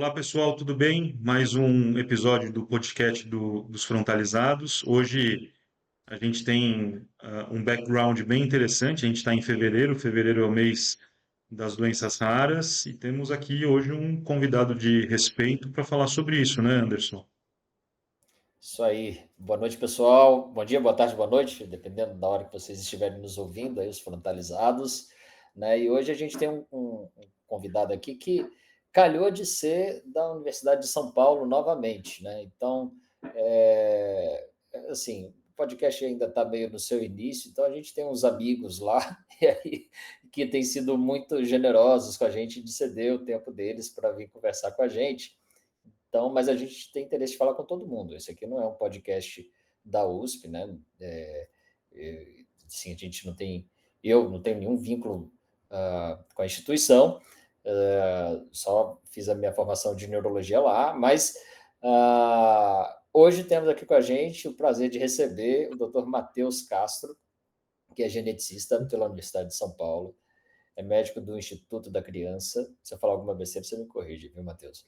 Olá pessoal, tudo bem? Mais um episódio do podcast dos Frontalizados. Hoje a gente tem um background bem interessante. A gente está em fevereiro, fevereiro é o mês das doenças raras, e temos aqui hoje um convidado de respeito para falar sobre isso, né, Anderson? Isso aí. Boa noite, pessoal. Bom dia, boa tarde, boa noite, dependendo da hora que vocês estiverem nos ouvindo, aí, os frontalizados. Né? E hoje a gente tem um convidado aqui que calhou de ser da Universidade de São Paulo novamente. Né? Então, assim, o podcast ainda está meio no seu início, então a gente tem uns amigos lá e aí, que têm sido muito generosos com a gente de ceder o tempo deles para vir conversar com a gente. Então, mas a gente tem interesse de falar com todo mundo. Esse aqui não é um podcast da USP, né? Sim, a gente não tem, eu não tenho nenhum vínculo com a instituição, só fiz a minha formação de neurologia lá, mas hoje temos aqui com a gente o prazer de receber o Dr. Matheus Castro, que é geneticista pela Universidade de São Paulo, é médico do Instituto da Criança. Se eu falar alguma besteira, você me corrige, viu, Matheus?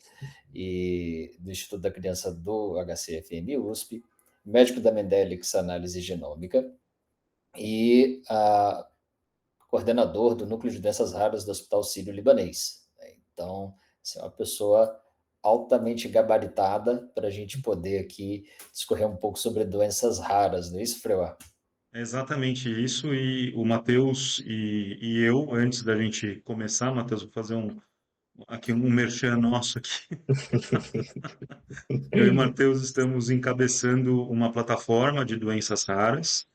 E do Instituto da Criança do HCFM USP, médico da Mendelics Análise Genômica e coordenador do Núcleo de Doenças Raras do Hospital Sírio-Libanês. Então, você é uma pessoa altamente gabaritada para a gente poder aqui discorrer um pouco sobre doenças raras, não é isso, Freuá? É exatamente isso, e o Matheus e eu, antes da gente começar, Matheus, vou fazer aqui um merchan nosso aqui. Eu e o Matheus estamos encabeçando uma plataforma de doenças raras,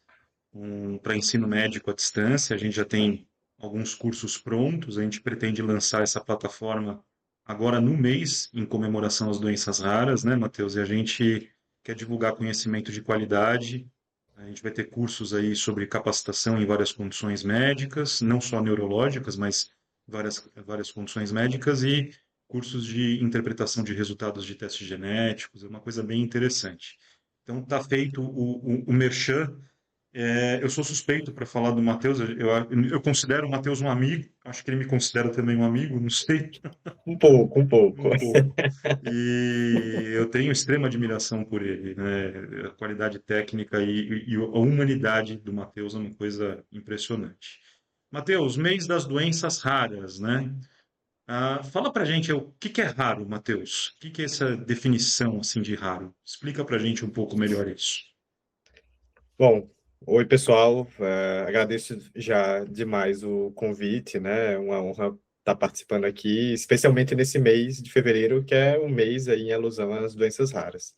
para ensino médico à distância. A gente já tem alguns cursos prontos. A gente pretende lançar essa plataforma agora no mês, em comemoração às doenças raras, né, Matheus? E a gente quer divulgar conhecimento de qualidade. A gente vai ter cursos aí sobre capacitação em várias condições médicas, não só neurológicas, mas várias condições médicas, e cursos de interpretação de resultados de testes genéticos. É uma coisa bem interessante. Então, está feito o merchan. Eu sou suspeito para falar do Matheus. Eu considero o Matheus um amigo. Acho que ele me considera também um amigo, não sei, Um pouco, um pouco. um pouco. E eu tenho extrema admiração por ele, né? A qualidade técnica e a humanidade do Matheus é uma coisa impressionante. Matheus, mês das doenças raras, né? Fala pra gente o que que é raro, Matheus? O que que é essa definição assim de raro? Explica pra gente um pouco melhor isso. Bom, oi pessoal, agradeço já demais o convite, né? É uma honra estar participando aqui, especialmente nesse mês de fevereiro, que é um mês aí em alusão às doenças raras.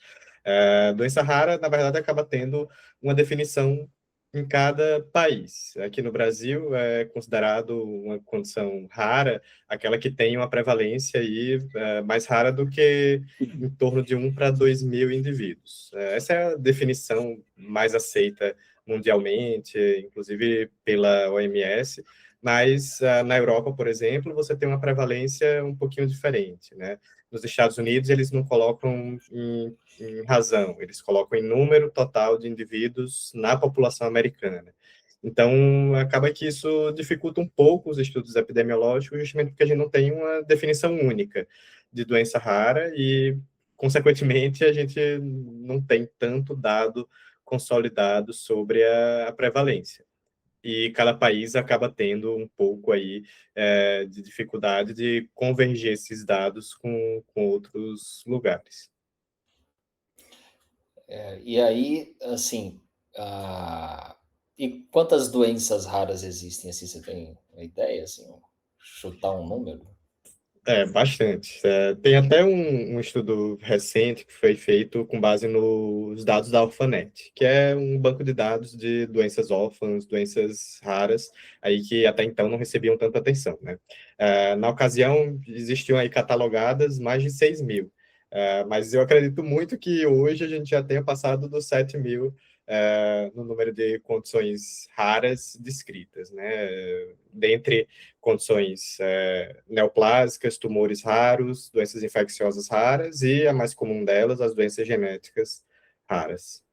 Doença rara, na verdade, acaba tendo uma definição em cada país. Aqui no Brasil é considerado uma condição rara aquela que tem uma prevalência aí, mais rara do que em torno de 1 para 2 mil indivíduos. Essa é a definição mais aceita mundialmente, inclusive pela OMS, mas na Europa, por exemplo, você tem uma prevalência um pouquinho diferente, né? Nos Estados Unidos, eles não colocam em razão, eles colocam em número total de indivíduos na população americana. Então, acaba que isso dificulta um pouco os estudos epidemiológicos, justamente porque a gente não tem uma definição única de doença rara e, consequentemente, a gente não tem tanto dado consolidado sobre a prevalência. E cada país acaba tendo um pouco aí de dificuldade de convergir esses dados com outros lugares. E aí, assim, e quantas doenças raras existem? Assim, você tem uma ideia, assim, chutar um número? Bastante. Tem até um estudo recente que foi feito com base nos dados da Orphanet, que é um banco de dados de doenças órfãs, doenças raras, aí que até então não recebiam tanta atenção, né? Na ocasião, existiam aí catalogadas mais de 6 mil, mas eu acredito muito que hoje a gente já tenha passado dos 7 mil no número de condições raras descritas, né? Dentre condições neoplásicas, tumores raros, doenças infecciosas raras e a mais comum delas, as doenças genéticas raras.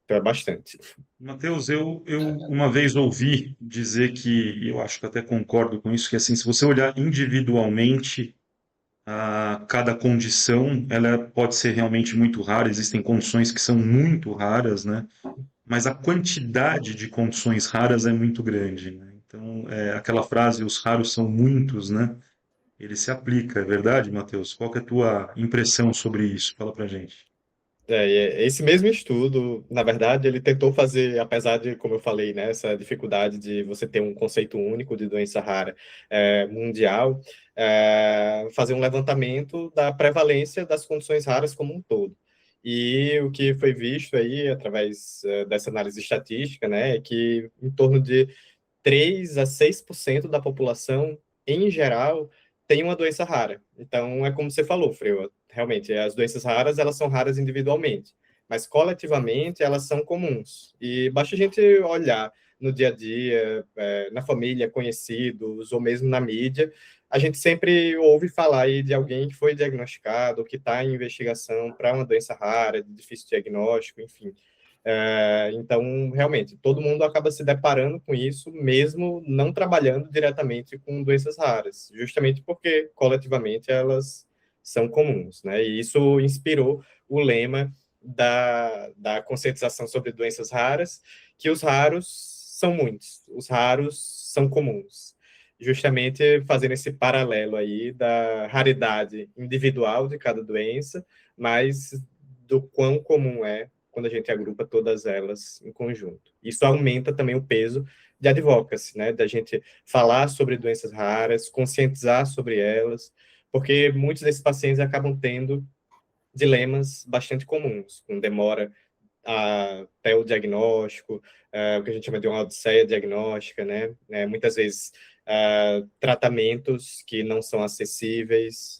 Então é bastante. Matheus, eu uma vez ouvi dizer que, e eu acho que até concordo com isso, que assim, se você olhar individualmente, cada condição ela pode ser realmente muito rara, existem condições que são muito raras, né? Mas a quantidade de condições raras é muito grande, né? Então, aquela frase, os raros são muitos, né? Ele se aplica, é verdade, Matheus? Qual que é a tua impressão sobre isso? Fala pra gente. Esse mesmo estudo, na verdade, ele tentou fazer, apesar de, como eu falei, né, essa dificuldade de você ter um conceito único de doença rara mundial, fazer um levantamento da prevalência das condições raras como um todo. E o que foi visto aí, através dessa análise estatística, né, é que em torno de 3 a 6% da população, em geral, tem uma doença rara. Então, é como você falou, Freio, realmente, as doenças raras, elas são raras individualmente, mas coletivamente elas são comuns. E basta a gente olhar no dia a dia, na família, conhecidos, ou mesmo na mídia, a gente sempre ouve falar aí de alguém que foi diagnosticado, ou que está em investigação para uma doença rara, de difícil diagnóstico, enfim. Então, realmente, todo mundo acaba se deparando com isso, mesmo não trabalhando diretamente com doenças raras, justamente porque, coletivamente, elas são comuns, né? E isso inspirou o lema da conscientização sobre doenças raras, que os raros são muitos, os raros são comuns. Justamente fazendo esse paralelo aí da raridade individual de cada doença, mas do quão comum é quando a gente agrupa todas elas em conjunto. Isso aumenta também o peso de advocacy, né? Da gente falar sobre doenças raras, conscientizar sobre elas, porque muitos desses pacientes acabam tendo dilemas bastante comuns, com demora até o diagnóstico, o que a gente chama de uma odisseia diagnóstica, né? Muitas vezes tratamentos que não são acessíveis,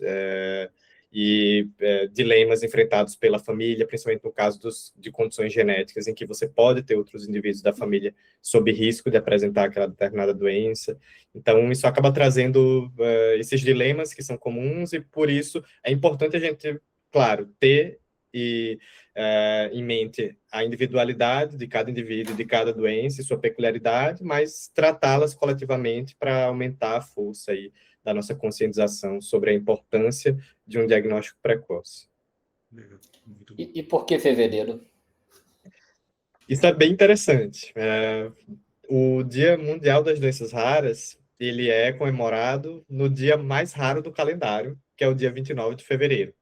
dilemas enfrentados pela família, principalmente no caso de condições genéticas, em que você pode ter outros indivíduos da família sob risco de apresentar aquela determinada doença. Então, isso acaba trazendo esses dilemas que são comuns, e por isso é importante a gente, claro, ter em mente a individualidade de cada indivíduo, de cada doença e sua peculiaridade, mas tratá-las coletivamente para aumentar a força aí da nossa conscientização sobre a importância de um diagnóstico precoce. Legal, muito bom. E por que fevereiro? Isso é bem interessante. O Dia Mundial das Doenças Raras, ele é comemorado no dia mais raro do calendário, que é o dia 29 de fevereiro,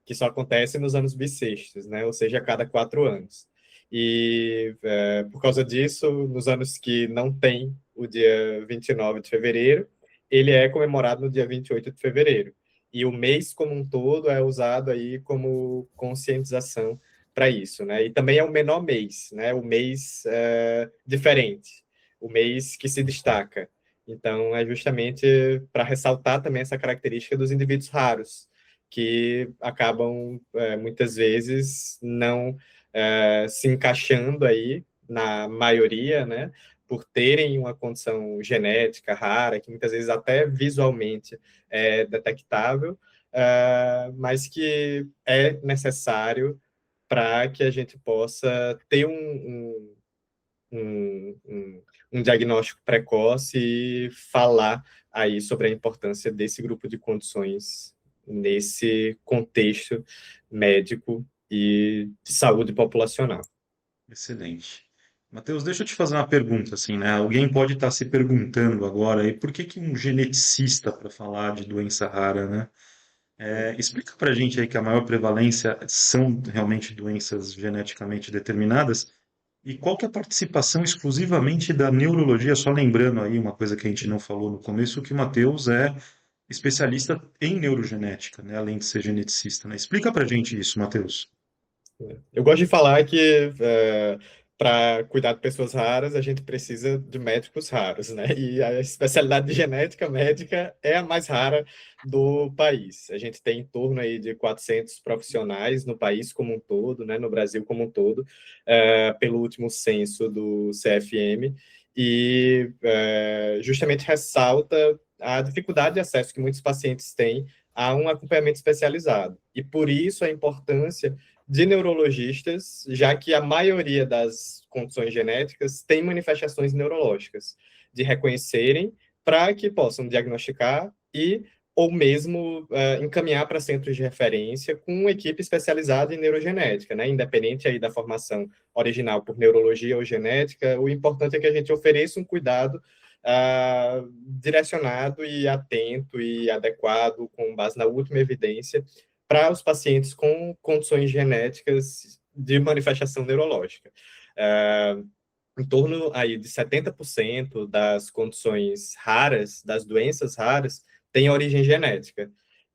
que só acontece nos anos bissextos, né? Ou seja, a cada 4 anos. E, por causa disso, nos anos que não tem o dia 29 de fevereiro, ele é comemorado no dia 28 de fevereiro. E o mês como um todo é usado aí como conscientização para isso, né? E também é o menor mês, né? O mês diferente, o mês que se destaca. Então, é justamente para ressaltar também essa característica dos indivíduos raros, que acabam, muitas vezes, não se encaixando aí na maioria, né? Por terem uma condição genética rara, que muitas vezes até visualmente é detectável, mas que é necessário para que a gente possa ter um diagnóstico precoce e falar aí sobre a importância desse grupo de condições nesse contexto médico e de saúde populacional. Excelente. Matheus, deixa eu te fazer uma pergunta, assim, né? Alguém pode estar se perguntando agora aí, por que que um geneticista para falar de doença rara, né? Explica para a gente aí que a maior prevalência são realmente doenças geneticamente determinadas e qual que é a participação exclusivamente da neurologia, só lembrando aí uma coisa que a gente não falou no começo, que o Matheus é especialista em neurogenética, né? Além de ser geneticista, né? Explica para a gente isso, Matheus. Eu gosto de falar que para cuidar de pessoas raras, a gente precisa de médicos raros, né? E a especialidade de genética médica é a mais rara do país. A gente tem em torno aí de 400 profissionais no país como um todo, né? No Brasil como um todo, pelo último censo do CFM, e justamente ressalta a dificuldade de acesso que muitos pacientes têm a um acompanhamento especializado. E por isso a importância de neurologistas, já que a maioria das condições genéticas tem manifestações neurológicas, de reconhecerem para que possam diagnosticar e ou mesmo encaminhar para centros de referência com uma equipe especializada em neurogenética, né? Independente aí da formação original por neurologia ou genética, o importante é que a gente ofereça um cuidado direcionado e atento e adequado, com base na última evidência, para os pacientes com condições genéticas de manifestação neurológica. Em torno aí de 70% das condições raras, das doenças raras, tem origem genética.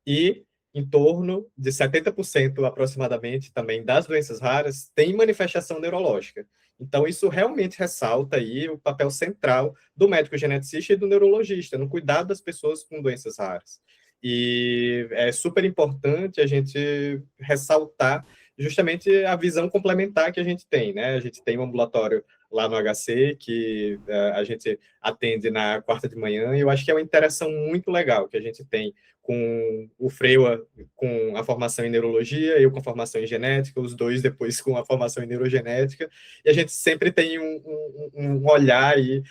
E em torno de 70% aproximadamente também das doenças raras tem manifestação neurológica. Então, isso realmente ressalta aí o papel central do médico geneticista e do neurologista no cuidado das pessoas com doenças raras. E é super importante a gente ressaltar justamente a visão complementar que a gente tem, né? A gente tem um ambulatório lá no HC, que a gente atende na quarta de manhã, e eu acho que é uma interação muito legal que a gente tem com o Freua, com a formação em neurologia, eu com a formação em genética, os dois depois com a formação em neurogenética, e a gente sempre tem um olhar aí,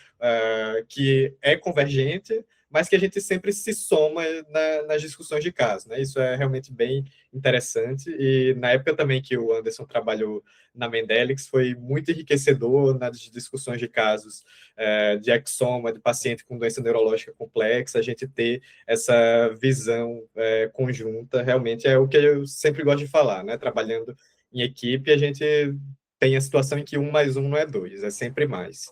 que é convergente, mas que a gente sempre se soma nas discussões de caso, né? Isso é realmente bem interessante, e na época também que o Anderson trabalhou na Mendelix, foi muito enriquecedor nas discussões de casos de exoma, de paciente com doença neurológica complexa, a gente ter essa visão conjunta, realmente é o que eu sempre gosto de falar, né? Trabalhando em equipe, a gente tem a situação em que 1 mais 1 não é 2, é sempre mais.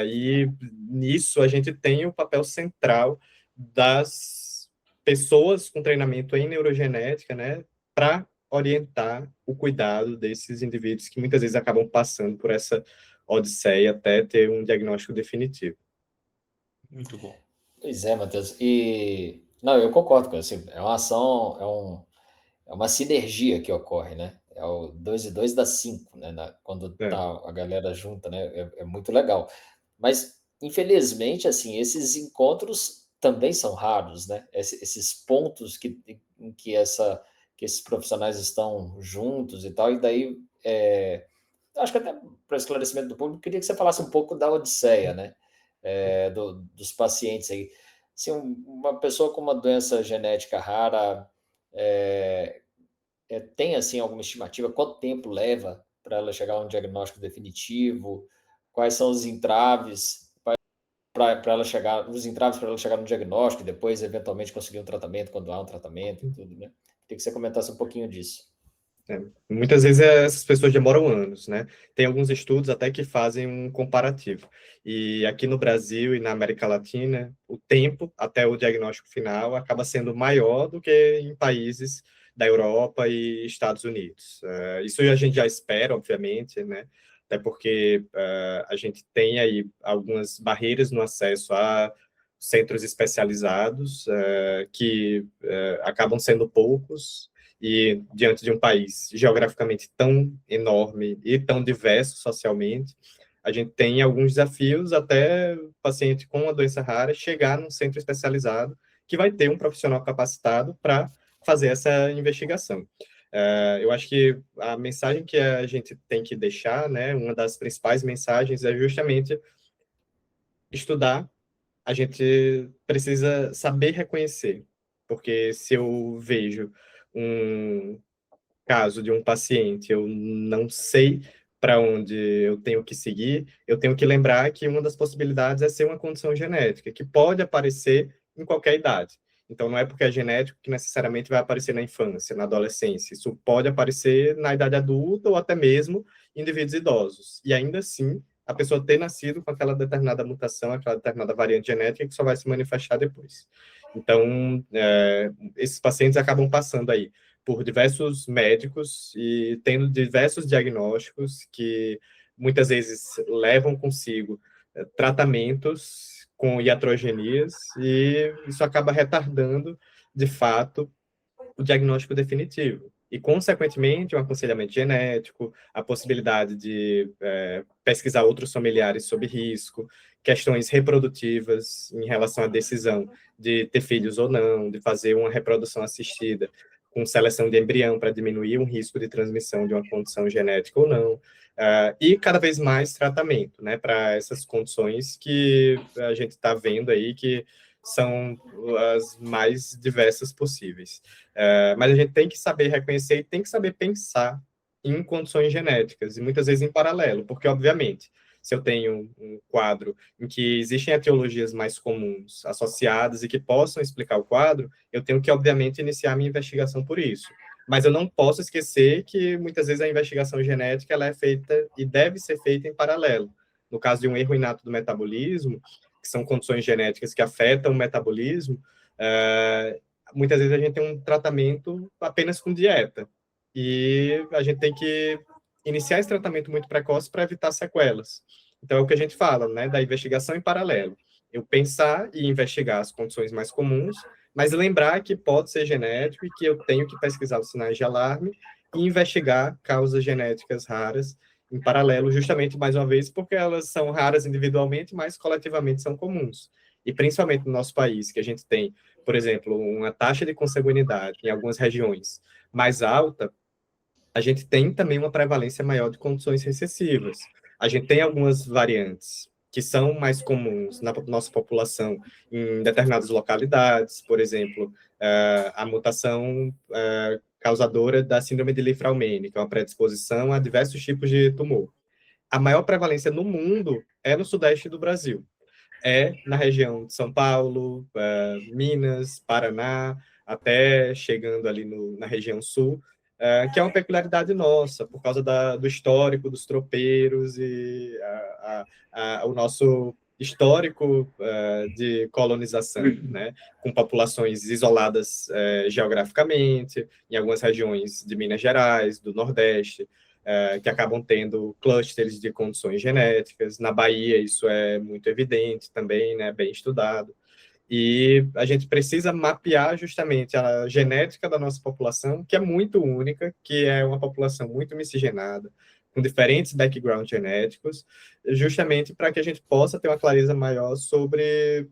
E nisso a gente tem o papel central das pessoas com treinamento em neurogenética, né, para orientar o cuidado desses indivíduos que muitas vezes acabam passando por essa odisseia até ter um diagnóstico definitivo. Muito bom. Pois é, Matheus. E não, eu concordo com isso. Assim, é uma ação, é uma sinergia que ocorre, né? É o 2 e 2 dá 5, né? Quando tá a galera junta, né? É muito legal. Mas, infelizmente, assim, esses encontros também são raros, né? Esses pontos em que esses profissionais estão juntos e tal, e daí, acho que até para esclarecimento do público, queria que você falasse um pouco da odisseia, né? Dos pacientes aí. Se uma pessoa com uma doença genética rara tem, assim, alguma estimativa, quanto tempo leva para ela chegar a um diagnóstico definitivo, quais são os entraves para ela chegar, no diagnóstico e depois, eventualmente, conseguir um tratamento, quando há um tratamento e tudo, né? Queria que você comentasse um pouquinho disso. Muitas vezes essas pessoas demoram anos, né? Tem alguns estudos até que fazem um comparativo. E aqui no Brasil e na América Latina, o tempo até o diagnóstico final acaba sendo maior do que em países da Europa e Estados Unidos. Isso a gente já espera, obviamente, né? Até porque a gente tem aí algumas barreiras no acesso a centros especializados, que acabam sendo poucos, e diante de um país geograficamente tão enorme e tão diverso socialmente, a gente tem alguns desafios até o paciente com uma doença rara chegar num centro especializado que vai ter um profissional capacitado para fazer essa investigação. Eu acho que a mensagem que a gente tem que deixar, né, uma das principais mensagens é justamente estudar. A gente precisa saber reconhecer, porque se eu vejo um caso de um paciente, eu não sei para onde eu tenho que seguir, eu tenho que lembrar que uma das possibilidades é ser uma condição genética, que pode aparecer em qualquer idade. Então, não é porque é genético que necessariamente vai aparecer na infância, na adolescência. Isso pode aparecer na idade adulta ou até mesmo em indivíduos idosos. E ainda assim, a pessoa ter nascido com aquela determinada mutação, aquela determinada variante genética que só vai se manifestar depois. Então, esses pacientes acabam passando aí por diversos médicos e tendo diversos diagnósticos que muitas vezes levam consigo tratamentos com iatrogenias, e isso acaba retardando, de fato, o diagnóstico definitivo. E, consequentemente, o aconselhamento genético, a possibilidade de pesquisar outros familiares sob risco, questões reprodutivas em relação à decisão de ter filhos ou não, de fazer uma reprodução assistida com seleção de embrião para diminuir o risco de transmissão de uma condição genética ou não, e cada vez mais tratamento, né, para essas condições que a gente está vendo aí que são as mais diversas possíveis. Mas a gente tem que saber reconhecer e tem que saber pensar em condições genéticas, e muitas vezes em paralelo, porque, obviamente, se eu tenho um quadro em que existem etiologias mais comuns associadas e que possam explicar o quadro, eu tenho que, obviamente, iniciar minha investigação por isso. Mas eu não posso esquecer que, muitas vezes, a investigação genética ela é feita e deve ser feita em paralelo. No caso de um erro inato do metabolismo, que são condições genéticas que afetam o metabolismo, muitas vezes a gente tem um tratamento apenas com dieta. E a gente tem que iniciar esse tratamento muito precoce para evitar sequelas. Então, é o que a gente fala, né, da investigação em paralelo. Eu pensar e investigar as condições mais comuns, mas lembrar que pode ser genético e que eu tenho que pesquisar os sinais de alarme e investigar causas genéticas raras em paralelo, justamente, mais uma vez, porque elas são raras individualmente, mas coletivamente são comuns. E principalmente no nosso país, que a gente tem, por exemplo, uma taxa de consanguinidade em algumas regiões mais alta, a gente tem também uma prevalência maior de condições recessivas. A gente tem algumas variantes que são mais comuns na nossa população em determinadas localidades, por exemplo, a mutação causadora da síndrome de Li-Fraumeni, que é uma predisposição a diversos tipos de tumor. A maior prevalência no mundo é no sudeste do Brasil. É na região de São Paulo, Minas, Paraná, até chegando ali na região sul, que é uma peculiaridade nossa, por causa do histórico dos tropeiros e o nosso histórico de colonização, né, com populações isoladas geograficamente, em algumas regiões de Minas Gerais, do Nordeste, que acabam tendo clusters de condições genéticas. Na Bahia, isso é muito evidente também, né, bem estudado. E a gente precisa mapear justamente a genética da nossa população, que é muito única, que é uma população muito miscigenada, com diferentes backgrounds genéticos, justamente para que a gente possa ter uma clareza maior sobre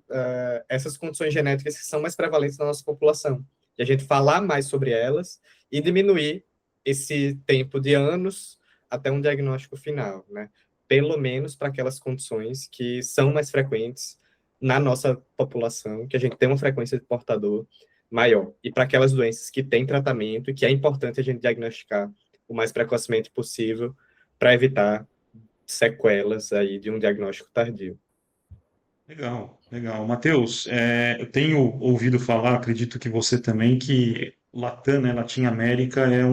essas condições genéticas que são mais prevalentes na nossa população. E a gente falar mais sobre elas e diminuir esse tempo de anos até um diagnóstico final, né? Pelo menos para aquelas condições que são mais frequentes na nossa população, que a gente tem uma frequência de portador maior. E para aquelas doenças que têm tratamento e que é importante a gente diagnosticar o mais precocemente possível para evitar sequelas aí de um diagnóstico tardio. Legal, legal. Matheus, eu tenho ouvido falar, acredito que você também, que Latam, né, Latin América é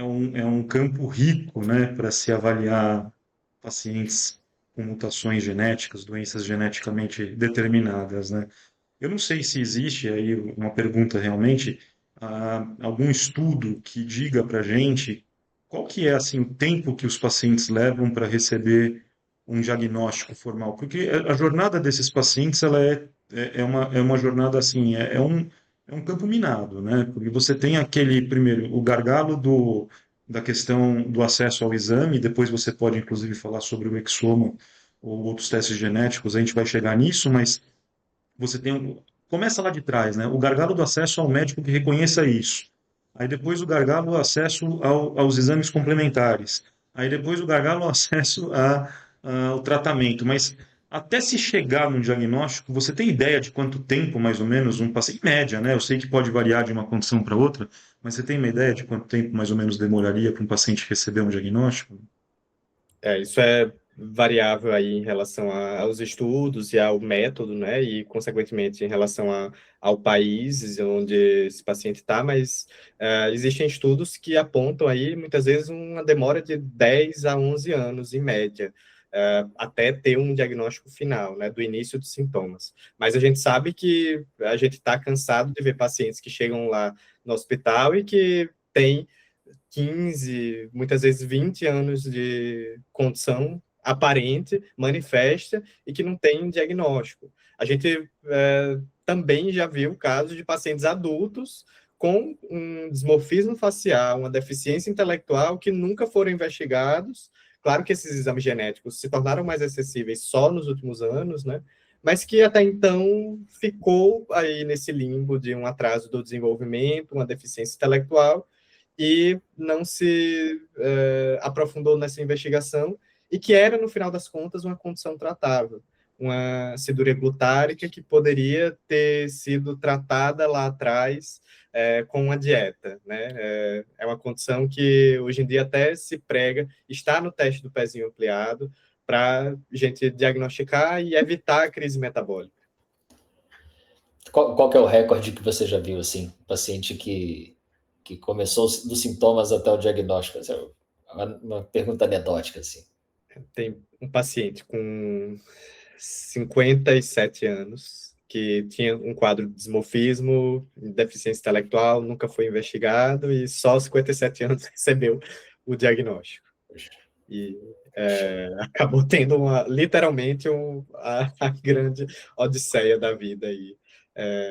um campo rico, né, para se avaliar pacientes com mutações genéticas, doenças geneticamente determinadas, né? Eu não sei se existe aí uma pergunta realmente, algum estudo que diga para gente qual que é assim o tempo que os pacientes levam para receber um diagnóstico formal, porque a jornada desses pacientes ela é uma jornada assim, é um campo minado, né? Porque você tem aquele primeiro o gargalo da questão do acesso ao exame, depois você pode inclusive falar sobre o exoma ou outros testes genéticos, a gente vai chegar nisso, mas você tem começa lá de trás, né? O gargalo do acesso ao médico que reconheça isso. Aí depois o gargalo do acesso aos exames complementares. Aí depois o gargalo ao acesso ao tratamento. Mas até se chegar num diagnóstico, você tem ideia de quanto tempo, mais ou menos, um paciente, em média, né? Eu sei que pode variar de uma condição para outra, mas você tem uma ideia de quanto tempo, mais ou menos, demoraria para um paciente receber um diagnóstico? Isso é variável aí em relação aos estudos e ao método, né? E, consequentemente, em relação ao país onde esse paciente está, mas existem estudos que apontam aí, muitas vezes, uma demora de 10 a 11 anos, em média, até ter um diagnóstico final, né? Do início dos sintomas. Mas a gente sabe que a gente está cansado de ver pacientes que chegam lá no hospital e que têm 15, muitas vezes 20 anos de condição aparente, manifesta, e que não tem diagnóstico. A gente também já viu casos de pacientes adultos com um dismorfismo facial, uma deficiência intelectual, que nunca foram investigados. Claro que esses exames genéticos se tornaram mais acessíveis só nos últimos anos, né? Mas que até então ficou aí nesse limbo de um atraso do desenvolvimento, uma deficiência intelectual, e não se aprofundou nessa investigação, e que era, no final das contas, uma condição tratável. uma aciduria glutárica que poderia ter sido tratada lá atrás com uma dieta, né? É uma condição que hoje em dia até se prega, está no teste do pezinho ampliado, para a gente diagnosticar e evitar a crise metabólica. Qual que é o recorde que você já viu, assim, paciente que começou dos sintomas até o diagnóstico? Assim, uma pergunta anedótica, assim. Tem um paciente com 57 anos que tinha um quadro de dismorfismo, deficiência intelectual, nunca foi investigado e só aos 57 anos recebeu o diagnóstico. E acabou tendo literalmente a grande odisseia da vida aí,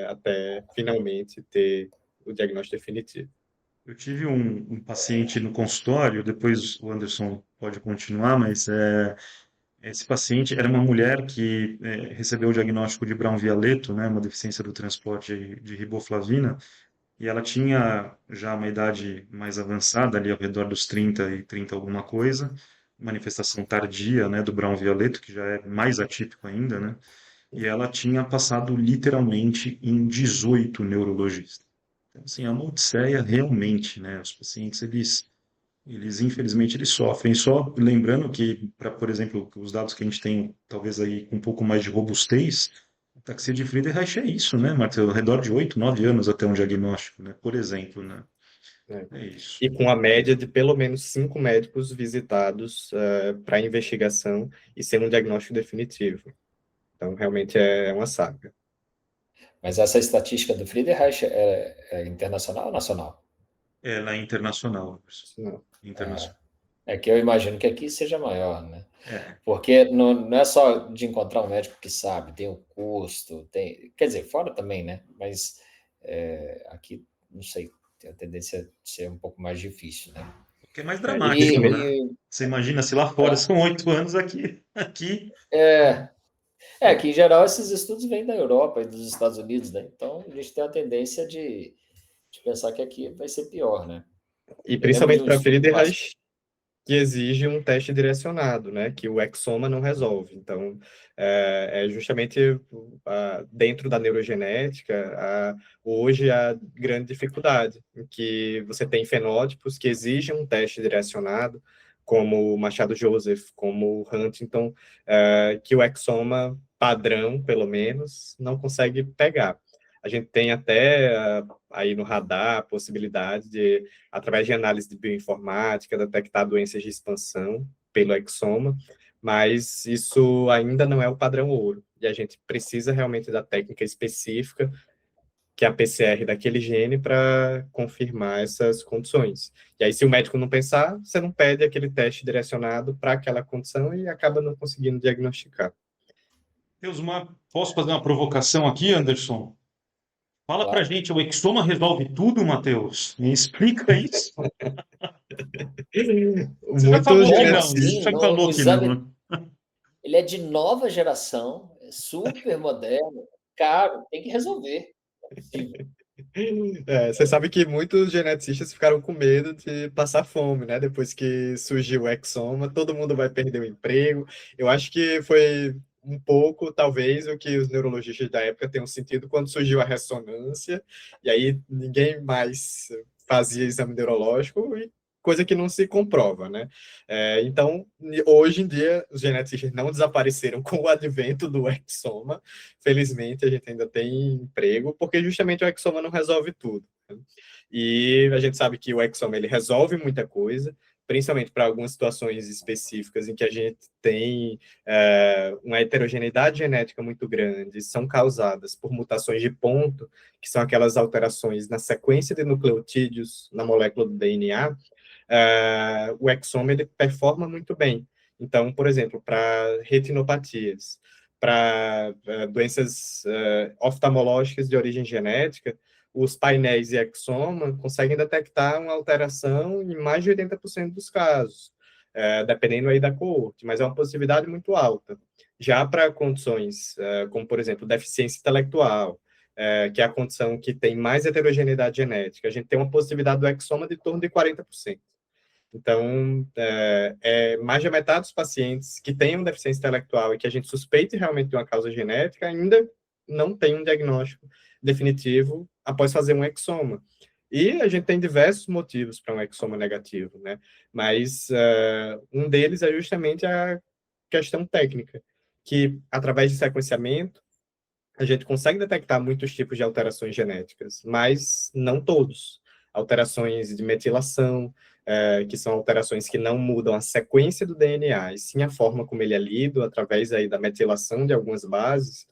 até finalmente ter o diagnóstico definitivo. Eu tive um paciente no consultório, depois o Anderson pode continuar, mas esse paciente era uma mulher que recebeu o diagnóstico de Brown-Vialeto, né, uma deficiência do transporte de riboflavina, e ela tinha já uma idade mais avançada, ali ao redor dos 30 e 30 alguma coisa, manifestação tardia, né, do Brown-Vialeto, que já é mais atípico ainda, né, e ela tinha passado literalmente em 18 neurologistas. Então, assim, é uma odisseia realmente, né, os pacientes, eles infelizmente eles sofrem. Só lembrando que, para, por exemplo, os dados que a gente tem, talvez aí com um pouco mais de robustez, a ataxia de Friedreich é isso, né, Matheus? Ao redor de 8, 9 anos até um diagnóstico, né? Por exemplo, né? Né? É isso. E com a média de pelo menos 5 médicos visitados para investigação e ser um diagnóstico definitivo. Então, realmente é uma saga. Mas essa estatística do Friedreich é internacional ou nacional? Ela é internacional, Anderson. Não. Internacional. É que eu imagino que aqui seja maior, né? É. Porque não é só de encontrar um médico que sabe, tem o custo, tem, quer dizer, fora também, né? Mas aqui, não sei, tem a tendência de ser um pouco mais difícil, né? O que é mais E dramático, né? principalmente, E, Você imagina se lá fora são 8 anos aqui. é, que em geral esses estudos vêm da Europa e dos Estados Unidos, né? Então a gente tem a tendência de pensar que aqui vai ser pior, né? e Eu lembro de principalmente um para estudo clássico. Friedreich, que exige um teste direcionado, né? Que o exoma não resolve. Então, é justamente dentro da neurogenética, hoje a grande dificuldade, em que você tem fenótipos que exigem um teste direcionado, como o Machado Joseph, como o Huntington, que o exoma padrão, pelo menos, não consegue pegar. A gente tem até aí no radar a possibilidade de, através de análise de bioinformática, detectar doenças de expansão pelo exoma, mas isso ainda não é o padrão ouro. E a gente precisa realmente da técnica específica, que é a PCR daquele gene, para confirmar essas condições. E aí, se o médico não pensar, você não pede aquele teste direcionado para aquela condição e acaba não conseguindo diagnosticar. Posso fazer uma provocação aqui, Anderson? Fala pra Claro. gente, o exoma resolve tudo, Matheus? Me explica isso. Você já Muitos falou que Como não, né? assim? Você já falou O que não, exame, né? ele é de nova geração, é super moderno, caro, tem que resolver. Não é possível. Você sabe que muitos geneticistas ficaram com medo de passar fome, né? Depois que surgiu o exoma, todo mundo vai perder o emprego. Eu acho que foi um pouco, talvez, o que os neurologistas da época tenham sentido quando surgiu a ressonância, e aí ninguém mais fazia exame neurológico, e coisa que não se comprova, né? Então, hoje em dia, os geneticistas não desapareceram com o advento do exoma. Felizmente, a gente ainda tem emprego, porque justamente o exoma não resolve tudo, né? E a gente sabe que o exoma ele resolve muita coisa, principalmente para algumas situações específicas em que a gente tem uma heterogeneidade genética muito grande, são causadas por mutações de ponto, que são aquelas alterações na sequência de nucleotídeos na molécula do DNA. O exoma ele performa muito bem. Então, por exemplo, para retinopatias, para doenças oftalmológicas de origem genética, os painéis e exoma conseguem detectar uma alteração em mais de 80% dos casos, dependendo aí da coorte, mas é uma possibilidade muito alta. Já para condições como, por exemplo, deficiência intelectual, que é a condição que tem mais heterogeneidade genética, a gente tem uma possibilidade do exoma de torno de 40%. Então, mais de metade dos pacientes que tenham deficiência intelectual e que a gente suspeite realmente de uma causa genética ainda não tem um diagnóstico definitivo após fazer um exoma. E a gente tem diversos motivos para um exoma negativo, né? Mas um deles é justamente a questão técnica, que através de sequenciamento a gente consegue detectar muitos tipos de alterações genéticas, mas não todos. Alterações de metilação, que são alterações que não mudam a sequência do DNA, e sim a forma como ele é lido, através aí da metilação de algumas bases,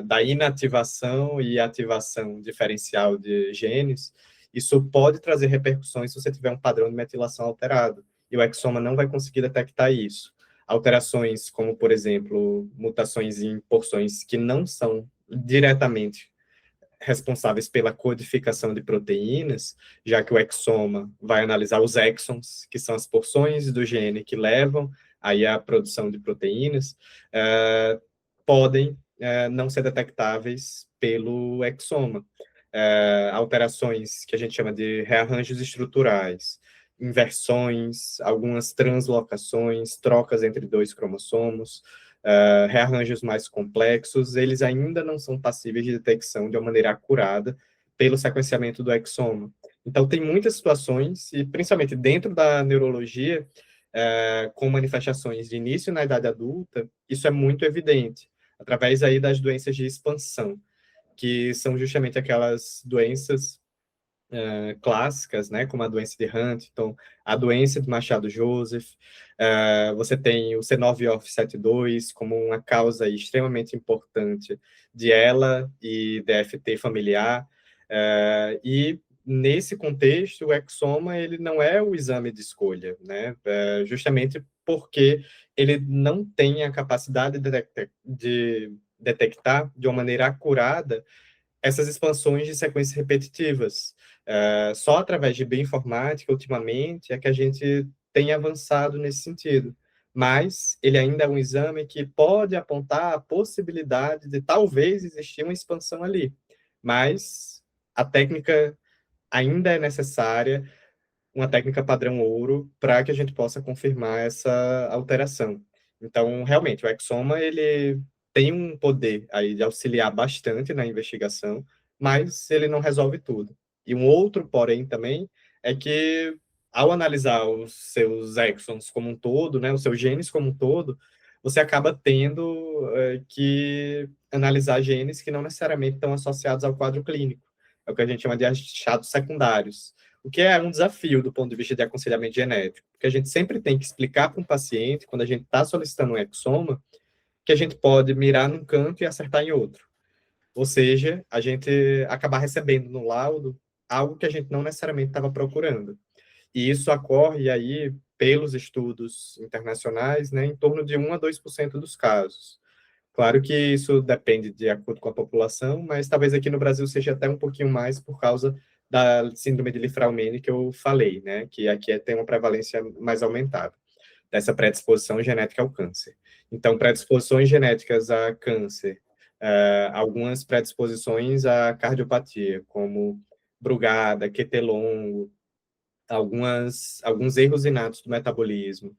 da inativação e ativação diferencial de genes. Isso pode trazer repercussões se você tiver um padrão de metilação alterado, e o exoma não vai conseguir detectar isso. Alterações como, por exemplo, mutações em porções que não são diretamente responsáveis pela codificação de proteínas, já que o exoma vai analisar os exons, que são as porções do gene que levam aí à produção de proteínas, podem não ser detectáveis pelo exoma. Alterações que a gente chama de rearranjos estruturais, inversões, algumas translocações, trocas entre dois cromossomos, rearranjos mais complexos, eles ainda não são passíveis de detecção de uma maneira acurada pelo sequenciamento do exoma. Então, tem muitas situações, e principalmente dentro da neurologia, com manifestações de início na idade adulta, isso é muito evidente, através aí das doenças de expansão, que são justamente aquelas doenças clássicas, né, como a doença de Huntington, a doença de Machado-Joseph, você tem o C9orf72 como uma causa extremamente importante de ELA e DFT familiar, e nesse contexto, o exoma ele não é o exame de escolha, né, justamente porque ele não tem a capacidade de detectar de uma maneira acurada essas expansões de sequências repetitivas. Só através de bioinformática, ultimamente, é que a gente tem avançado nesse sentido. Mas ele ainda é um exame que pode apontar a possibilidade de talvez existir uma expansão ali. Mas a técnica ainda é necessária, uma técnica padrão ouro, para que a gente possa confirmar essa alteração. Então, realmente, o exoma, ele tem um poder aí de auxiliar bastante na investigação, mas ele não resolve tudo. E um outro porém também é que, ao analisar os seus exons como um todo, né, os seus genes como um todo, você acaba tendo que analisar genes que não necessariamente estão associados ao quadro clínico. É o que a gente chama de achados secundários, o que é um desafio do ponto de vista de aconselhamento genético, porque a gente sempre tem que explicar para um paciente, quando a gente está solicitando um exoma, que a gente pode mirar num canto e acertar em outro. Ou seja, a gente acabar recebendo no laudo algo que a gente não necessariamente estava procurando. E isso ocorre aí, pelos estudos internacionais, né, em torno de 1 a 2% dos casos. Claro que isso depende de acordo com a população, mas talvez aqui no Brasil seja até um pouquinho mais por causa da síndrome de Li-Fraumeni que eu falei, né? Que aqui tem uma prevalência mais aumentada dessa predisposição genética ao câncer. Então, predisposições genéticas a câncer, algumas predisposições à cardiopatia, como Brugada, QT longo, alguns erros inatos do metabolismo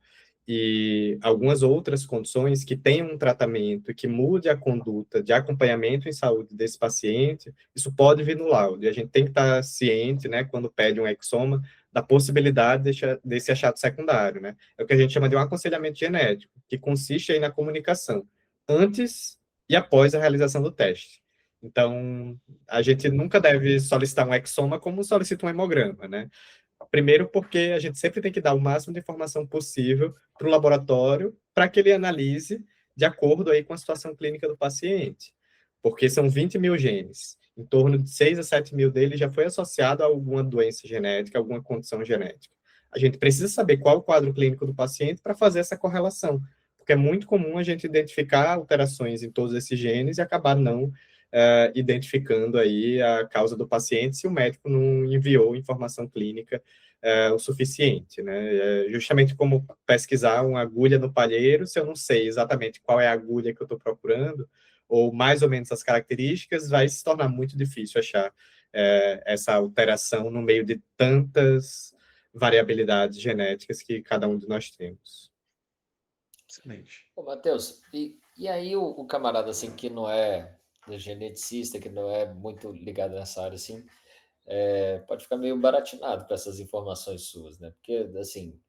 e algumas outras condições que tenham um tratamento que mude a conduta de acompanhamento em saúde desse paciente, isso pode vir no laudo. E a gente tem que estar ciente, né, quando pede um exoma, da possibilidade desse achado secundário, né? É o que a gente chama de um aconselhamento genético, que consiste aí na comunicação antes e após a realização do teste. Então, a gente nunca deve solicitar um exoma como solicita um hemograma, né? Primeiro, porque a gente sempre tem que dar o máximo de informação possível para o laboratório, para que ele analise de acordo aí com a situação clínica do paciente. Porque são 20 mil genes. Em torno de 6 a 7 mil deles já foi associado a alguma doença genética, alguma condição genética. A gente precisa saber qual é o quadro clínico do paciente para fazer essa correlação. Porque é muito comum a gente identificar alterações em todos esses genes e acabar não identificando aí a causa do paciente se o médico não enviou informação clínica o suficiente, né? Justamente como pesquisar uma agulha no palheiro, se eu não sei exatamente qual é a agulha que eu estou procurando, ou mais ou menos as características, vai se tornar muito difícil achar essa alteração no meio de tantas variabilidades genéticas que cada um de nós temos. Excelente. Ô, Matheus, e aí o camarada assim que não é geneticista, que não é muito ligado nessa área assim, pode ficar meio baratinado com essas informações suas, né? Porque, assim,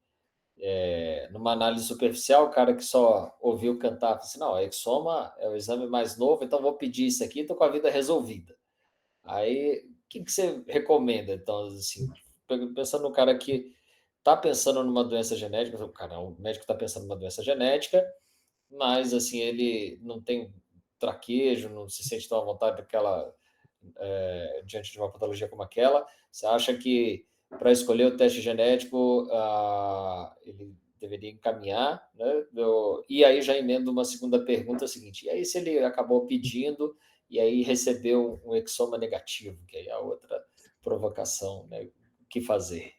numa análise superficial, o cara que só ouviu cantar, fala assim, não, exoma é o exame mais novo, então vou pedir isso aqui, estou com a vida resolvida. Aí, o que você recomenda, então, assim, pensando no cara que está pensando numa doença genética, o médico está pensando numa doença genética, mas, assim, ele não tem traquejo, não se sente tão à vontade diante de uma patologia como aquela. Você acha que para escolher o teste genético, ele deveria encaminhar, né? E aí já emendo uma segunda pergunta seguinte: e aí se ele acabou pedindo e aí recebeu um exoma negativo, que aí é a outra provocação, né? O que fazer?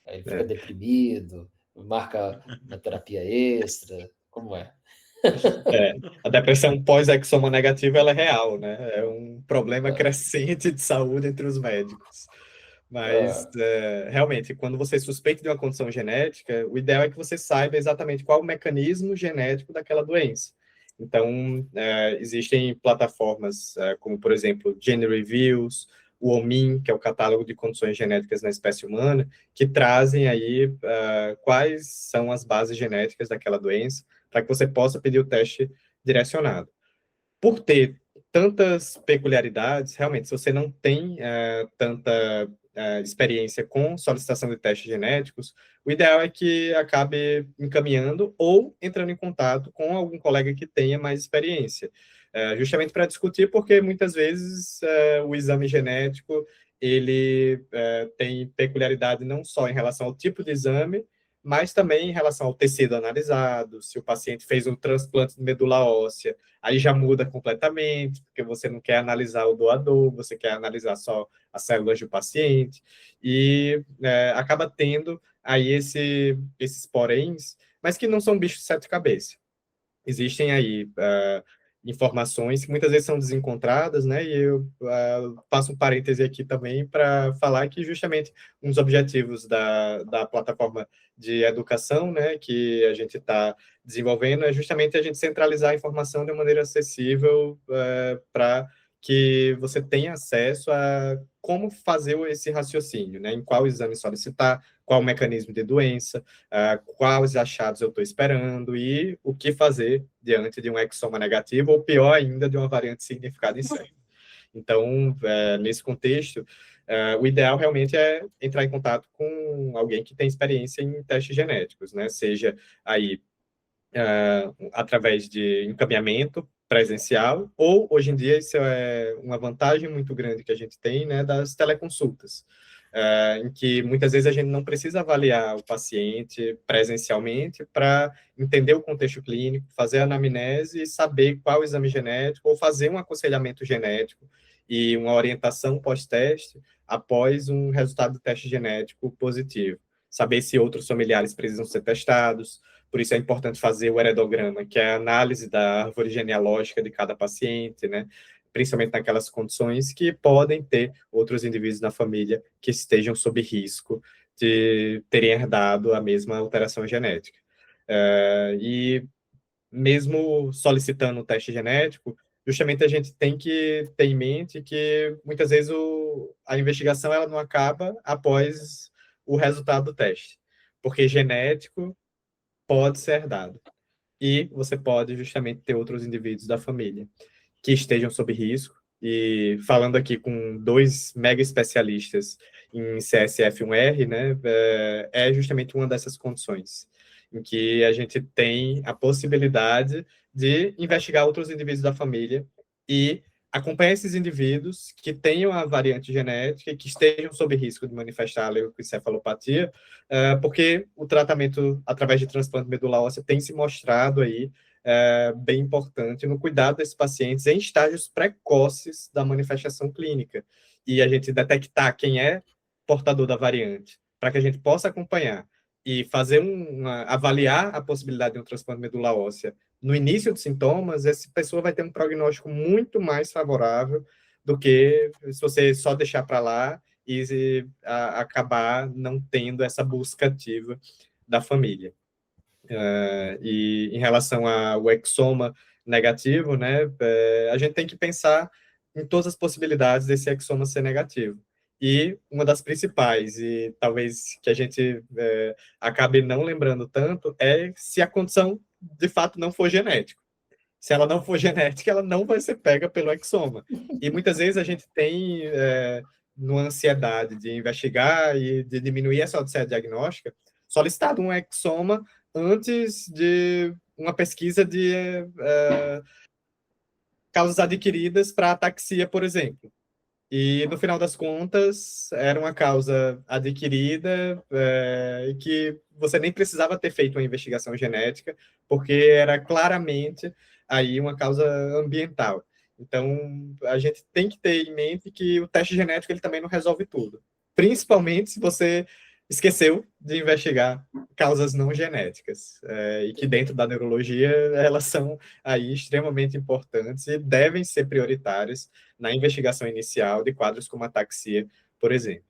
Aí fica É. deprimido, marca uma terapia extra, como é? A depressão pós-exoma negativa ela é real, né? É um problema Ah, crescente de saúde entre os médicos. Mas, ah, realmente, quando você suspeita de uma condição genética, o ideal é que você saiba exatamente qual o mecanismo genético daquela doença. Então, existem plataformas como, por exemplo, Gene Reviews, o OMIM, que é o Catálogo de Condições Genéticas na Espécie Humana, que trazem aí quais são as bases genéticas daquela doença, para que você possa pedir o teste direcionado. Por ter tantas peculiaridades, realmente, se você não tem tanta experiência com solicitação de testes genéticos, o ideal é que acabe encaminhando ou entrando em contato com algum colega que tenha mais experiência, justamente para discutir, porque muitas vezes o exame genético ele tem peculiaridade não só em relação ao tipo de exame, mas também em relação ao tecido analisado, se o paciente fez um transplante de medula óssea, aí já muda completamente, porque você não quer analisar o doador, você quer analisar só as células do paciente, e acaba tendo aí esses poréns, mas que não são bichos de sete cabeças. Existem aí informações que muitas vezes são desencontradas, né? E eu faço um parêntese aqui também para falar que justamente um dos objetivos da plataforma de educação, né, que a gente está desenvolvendo é justamente a gente centralizar a informação de uma maneira acessível para que você tenha acesso a como fazer esse raciocínio, né? Em qual exame solicitar, qual o mecanismo de doença, quais achados eu estou esperando e o que fazer diante de um exoma negativo, ou pior ainda, de uma variante significada incerta. Então, nesse contexto, o ideal realmente é entrar em contato com alguém que tem experiência em testes genéticos, né? Seja aí através de encaminhamento presencial, ou hoje em dia isso é uma vantagem muito grande que a gente tem, né, das teleconsultas, em que muitas vezes a gente não precisa avaliar o paciente presencialmente para entender o contexto clínico, fazer a anamnese e saber qual o exame genético, ou fazer um aconselhamento genético e uma orientação pós-teste após um resultado do teste genético positivo. Saber se outros familiares precisam ser testados, por isso é importante fazer o heredograma, que é a análise da árvore genealógica de cada paciente, né? Principalmente naquelas condições que podem ter outros indivíduos na família que estejam sob risco de terem herdado a mesma alteração genética. E mesmo solicitando o teste genético, justamente a gente tem que ter em mente que muitas vezes a investigação ela não acaba após o resultado do teste, porque genético pode ser herdado. E você pode justamente ter outros indivíduos da família que estejam sob risco. E falando aqui com dois mega especialistas em CSF1R, né, é justamente uma dessas condições, em que a gente tem a possibilidade de investigar outros indivíduos da família e acompanhar esses indivíduos que tenham a variante genética e que estejam sob risco de manifestar a leucoencefalopatia, porque o tratamento através de transplante de medula óssea tem se mostrado aí bem importante no cuidado desses pacientes em estágios precoces da manifestação clínica. E a gente detectar quem é portador da variante, para que a gente possa acompanhar e fazer avaliar a possibilidade de um transplante de medula óssea no início dos sintomas, essa pessoa vai ter um prognóstico muito mais favorável do que se você só deixar para lá e acabar não tendo essa busca ativa da família. E em relação ao exoma negativo, né, a gente tem que pensar em todas as possibilidades desse exoma ser negativo. E uma das principais, e talvez que a gente acabe não lembrando tanto, é se a condição de fato não for genética. Se ela não for genética, ela não vai ser pega pelo exoma. E muitas vezes a gente tem, numa ansiedade de investigar e de diminuir essa odisseia diagnóstica, solicitado um exoma antes de uma pesquisa de causas adquiridas para ataxia, por exemplo. E, no final das contas, era uma causa adquirida que você nem precisava ter feito uma investigação genética, porque era claramente aí uma causa ambiental. Então, a gente tem que ter em mente que o teste genético ele também não resolve tudo. Principalmente se você esqueceu de investigar causas não genéticas, e que dentro da neurologia elas são aí extremamente importantes e devem ser prioritárias na investigação inicial de quadros como ataxia, por exemplo.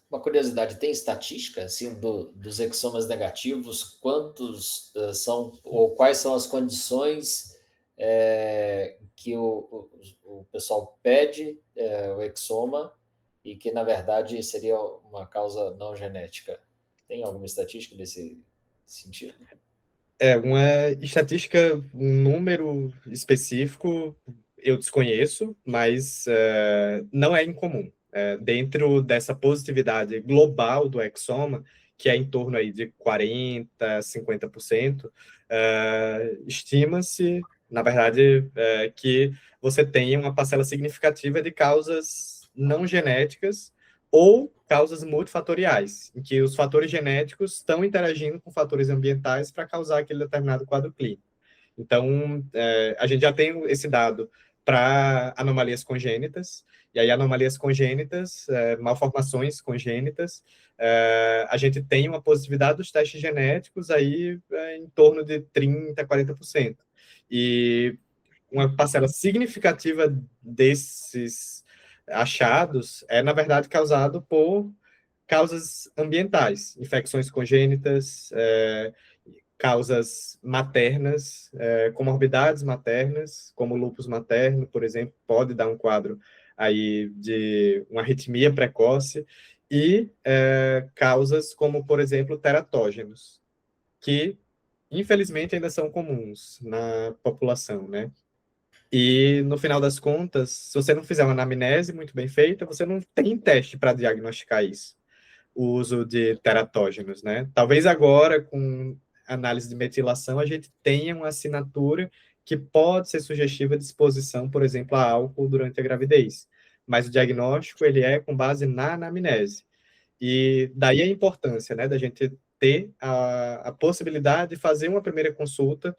Uma curiosidade, tem estatística assim dos exomas negativos? Quantos são, ou quais são as condições que o pessoal pede o exoma e que, na verdade, seria uma causa não genética? Tem alguma estatística nesse sentido? Uma estatística, um número específico, eu desconheço, mas não é incomum. Dentro dessa positividade global do exoma, que é em torno aí de 40%, 50%, estima-se, na verdade, que você tenha uma parcela significativa de causas não genéticas ou causas multifatoriais, em que os fatores genéticos estão interagindo com fatores ambientais para causar aquele determinado quadro clínico. Então, a gente já tem esse dado para anomalias congênitas, e aí anomalias congênitas, malformações congênitas, a gente tem uma positividade dos testes genéticos aí em torno de 30%, 40%. E uma parcela significativa desses achados é, na verdade, causado por causas ambientais, infecções congênitas, causas maternas, comorbidades maternas, como lúpus materno, por exemplo, pode dar um quadro aí de uma arritmia precoce, e causas como, por exemplo, teratógenos, que, infelizmente, ainda são comuns na população, né? E, no final das contas, se você não fizer uma anamnese muito bem feita, você não tem teste para diagnosticar isso, o uso de teratógenos, né? Talvez agora, com análise de metilação, a gente tenha uma assinatura que pode ser sugestiva de exposição, por exemplo, a álcool durante a gravidez. Mas o diagnóstico, ele é com base na anamnese. E daí a importância, né, da gente ter a possibilidade de fazer uma primeira consulta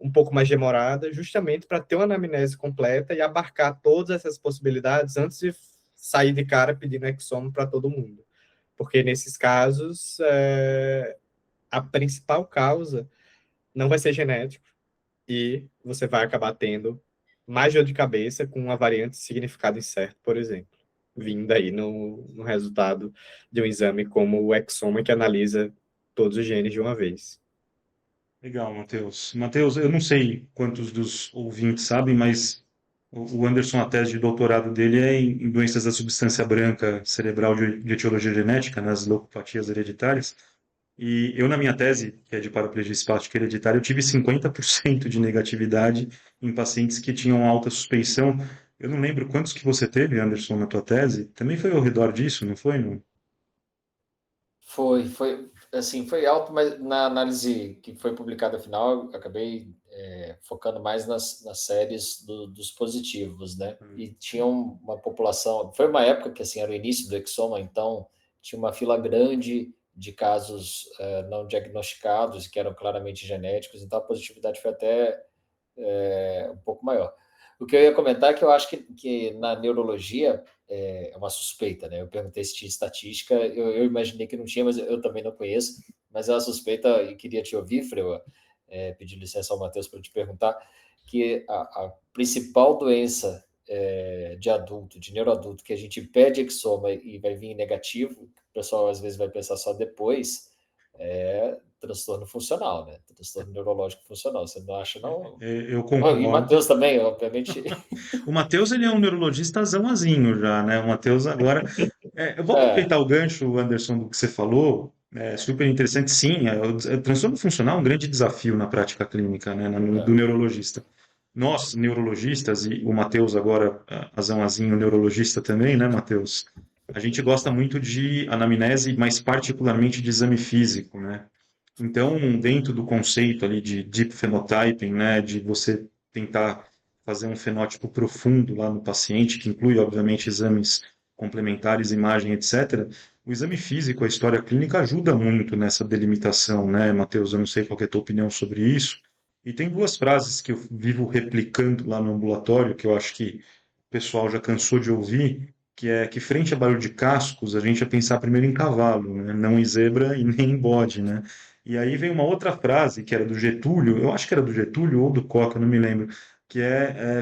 um pouco mais demorada, justamente para ter uma anamnese completa e abarcar todas essas possibilidades antes de sair de cara pedindo exome para todo mundo. Porque nesses casos, a principal causa não vai ser genético e você vai acabar tendo mais dor de cabeça com uma variante de significado incerto, por exemplo, vindo aí no resultado de um exame como o exoma, que analisa todos os genes de uma vez. Legal, Matheus. Matheus, eu não sei quantos dos ouvintes sabem, mas o Anderson, a tese de doutorado dele é em doenças da substância branca cerebral de etiologia genética, nas leucopatias hereditárias. E eu, na minha tese, que é de paraplegia espástica hereditária, eu tive 50% de negatividade em pacientes que tinham alta suspeição. Eu não lembro quantos que você teve, Anderson, na tua tese. Também foi ao redor disso, não foi? Não? Assim, foi alto, mas na análise que foi publicada final, eu acabei focando mais nas séries dos positivos, né? E tinha uma população, foi uma época que assim era o início do exoma, então tinha uma fila grande de casos não diagnosticados que eram claramente genéticos, então a positividade foi até um pouco maior. O que eu ia comentar é que eu acho que na neurologia é uma suspeita, né? Eu perguntei se tinha estatística, eu imaginei que não tinha, mas eu também não conheço, mas é uma suspeita e queria te ouvir, Freua, pedir licença ao Matheus para te perguntar, que a principal doença de adulto, de neuroadulto, que a gente pede exoma e vai vir negativo, o pessoal às vezes vai pensar só depois, é transtorno funcional, né? Transtorno neurológico funcional. Você não acha, não? Eu E o concordo. Matheus também, obviamente. O Matheus, ele é um neurologista zãozinho já, né? O Matheus agora... eu vou aproveitar o gancho, Anderson, do que você falou. É super interessante. Sim, o transtorno funcional é um grande desafio na prática clínica, né? Do neurologista. Nós, neurologistas, e o Matheus agora, azãozinho neurologista também, né, Matheus? A gente gosta muito de anamnese, mas particularmente de exame físico, né? Então, dentro do conceito ali de deep phenotyping, né, de você tentar fazer um fenótipo profundo lá no paciente, que inclui, obviamente, exames complementares, imagem, etc., o exame físico, a história clínica ajuda muito nessa delimitação, né, Matheus? Eu não sei qual que é a tua opinião sobre isso. E tem duas frases que eu vivo replicando lá no ambulatório, que eu acho que o pessoal já cansou de ouvir, que é que frente a barulho de cascos, a gente ia pensar primeiro em cavalo, né? Não em zebra e nem em bode, né? E aí vem uma outra frase, que era do Getúlio, eu acho que era do Getúlio ou do Coca, eu não me lembro, que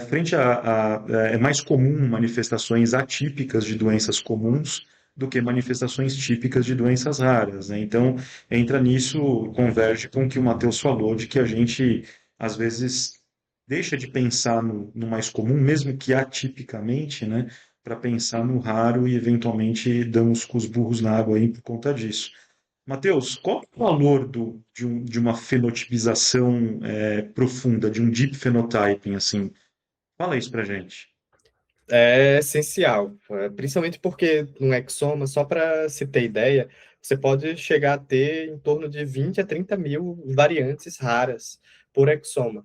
frente é mais comum manifestações atípicas de doenças comuns do que manifestações típicas de doenças raras, né? Então, entra nisso, converge com o que o Matheus falou, de que a gente, às vezes, deixa de pensar no mais comum, mesmo que atipicamente, né? Para pensar no raro e, eventualmente, damos com os burros na água aí por conta disso. Matheus, qual é o valor de uma fenotipização profunda, de um deep phenotyping, assim? Fala isso pra gente. É essencial, principalmente porque no exoma, só para se ter ideia, você pode chegar a ter em torno de 20 a 30 mil variantes raras por exoma.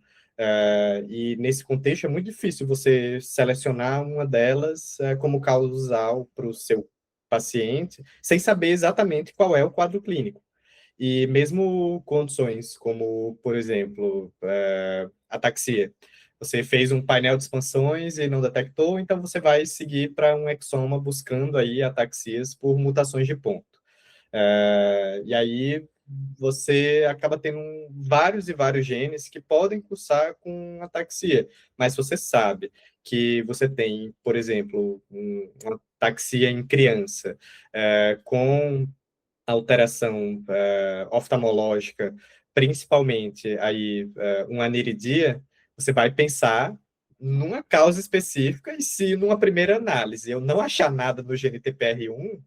E nesse contexto é muito difícil você selecionar uma delas como causal para o seu paciente, sem saber exatamente qual é o quadro clínico. E mesmo condições como, por exemplo, ataxia. Você fez um painel de expansões e não detectou, então você vai seguir para um exoma buscando aí ataxias por mutações de ponto. E aí você acaba tendo vários e vários genes que podem cursar com ataxia. Mas se você sabe que você tem, por exemplo, uma ataxia em criança, com alteração oftalmológica, principalmente aí uma aniridia, você vai pensar numa causa específica e se numa primeira análise eu não achar nada no GNTPR1,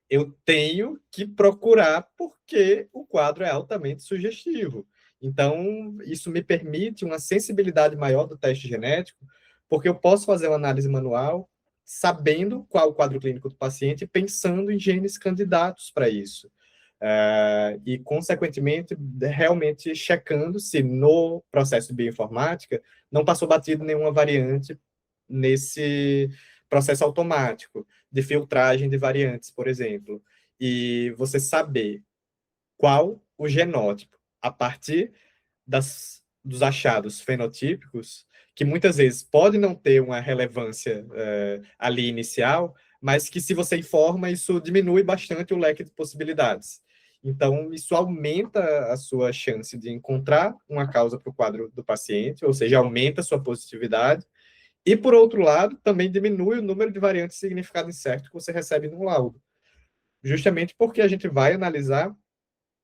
eu tenho que procurar porque o quadro é altamente sugestivo. Então, isso me permite uma sensibilidade maior do teste genético, porque eu posso fazer uma análise manual sabendo qual o quadro clínico do paciente e pensando em genes candidatos para isso. E, consequentemente, realmente checando se no processo de bioinformática não passou batido nenhuma variante nesse processo automático de filtragem de variantes, por exemplo. E você saber qual o genótipo a partir dos achados fenotípicos, que muitas vezes pode não ter uma relevância ali inicial, mas que se você informa, isso diminui bastante o leque de possibilidades. Então, isso aumenta a sua chance de encontrar uma causa para o quadro do paciente, ou seja, aumenta a sua positividade, e, por outro lado, também diminui o número de variantes de significado incerto que você recebe no laudo, justamente porque a gente vai analisar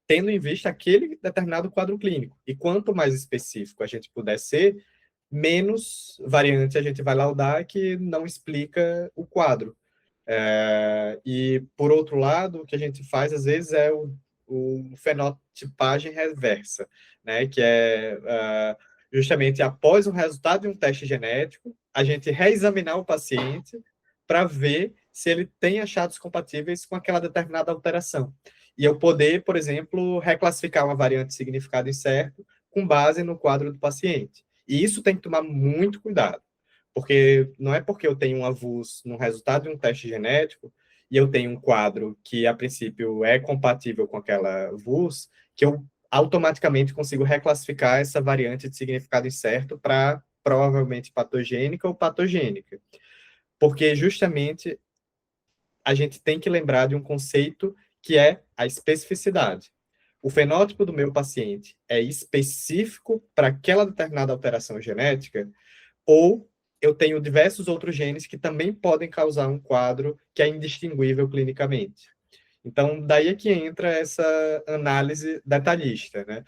tendo em vista aquele determinado quadro clínico. E quanto mais específico a gente puder ser, menos variante a gente vai laudar que não explica o quadro. E, por outro lado, o que a gente faz, às vezes, é o fenotipagem reversa, né? Que é justamente após o resultado de um teste genético, a gente reexaminar o paciente para ver se ele tem achados compatíveis com aquela determinada alteração. E eu poder, por exemplo, reclassificar uma variante de significado incerto com base no quadro do paciente. E isso tem que tomar muito cuidado, porque não é porque eu tenho um avus no resultado de um teste genético e eu tenho um quadro que, a princípio, é compatível com aquela VUS, que eu automaticamente consigo reclassificar essa variante de significado incerto para provavelmente patogênica ou patogênica. Porque, justamente, a gente tem que lembrar de um conceito que é a especificidade. O fenótipo do meu paciente é específico para aquela determinada alteração genética ou eu tenho diversos outros genes que também podem causar um quadro que é indistinguível clinicamente. Então, daí é que entra essa análise detalhista, né?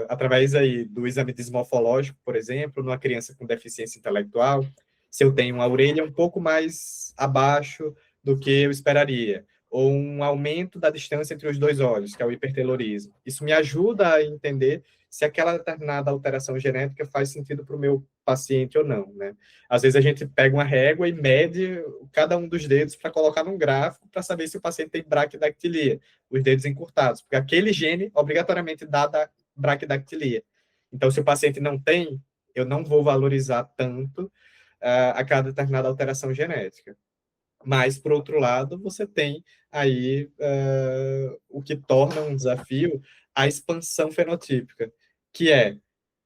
Através aí do exame dismorfológico, por exemplo, numa criança com deficiência intelectual, se eu tenho uma orelha um pouco mais abaixo do que eu esperaria, ou um aumento da distância entre os dois olhos, que é o hipertelorismo. Isso me ajuda a entender se aquela determinada alteração genética faz sentido para o meu paciente ou não, né? Às vezes a gente pega uma régua e mede cada um dos dedos para colocar num gráfico para saber se o paciente tem braquidactilia, os dedos encurtados, porque aquele gene obrigatoriamente dá da braquidactilia. Então, se o paciente não tem, eu não vou valorizar tanto a cada determinada alteração genética. Mas, por outro lado, você tem aí o que torna um desafio a expansão fenotípica, que é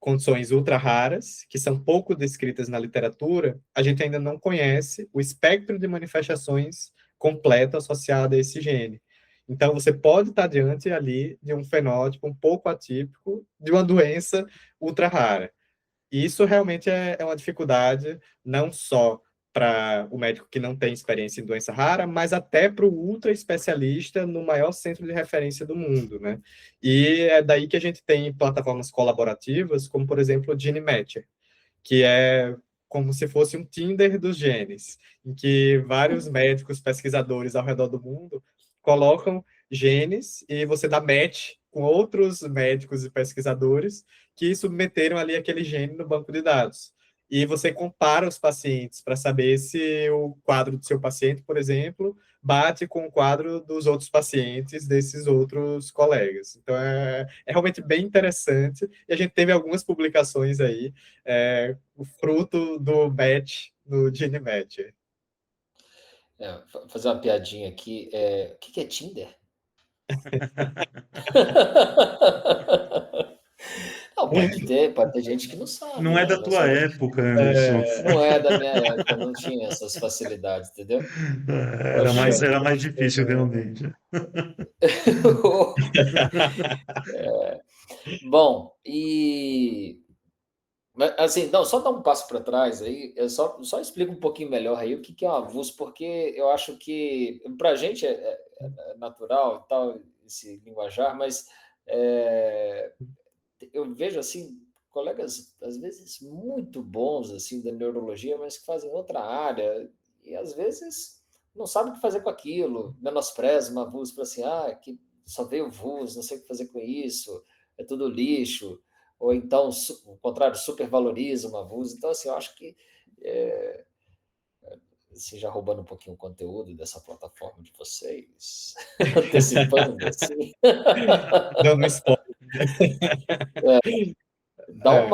condições ultra raras, que são pouco descritas na literatura, a gente ainda não conhece o espectro de manifestações completo associado a esse gene. Então, você pode estar diante ali de um fenótipo um pouco atípico de uma doença ultra rara. E isso realmente é uma dificuldade, não só para o médico que não tem experiência em doença rara, mas até para o ultra especialista no maior centro de referência do mundo, né? E é daí que a gente tem plataformas colaborativas, como, por exemplo, o GeneMatcher, que é como se fosse um Tinder dos genes, em que vários médicos, pesquisadores ao redor do mundo colocam genes e você dá match com outros médicos e pesquisadores que submeteram ali aquele gene no banco de dados. E você compara os pacientes para saber se o quadro do seu paciente, por exemplo, bate com o quadro dos outros pacientes desses outros colegas. Então, é realmente bem interessante. E a gente teve algumas publicações aí, o fruto do match, do GeneMatcher. Fazer uma piadinha aqui. O que é Tinder? Não, pode ter gente que não sabe, Não é né? da Não tua sabe. época, Anderson. Não é da minha época, não tinha essas facilidades, entendeu? Poxa. Era mais difícil, realmente. Bom, mas, assim, não, só dar um passo para trás aí, eu só explico um pouquinho melhor aí o que é um avulso, porque eu acho que para a gente é natural e tal, esse linguajar, mas eu vejo assim colegas às vezes muito bons assim da neurologia, mas que fazem outra área e às vezes não sabem o que fazer com aquilo, menospreza uma VUS para assim, que só veio VUS, não sei o que fazer com isso, é tudo lixo, ou então o contrário, supervaloriza uma VUS. Então assim, eu acho que assim, já roubando um pouquinho o conteúdo dessa plataforma de vocês, antecipando assim, Dando spoiler. dá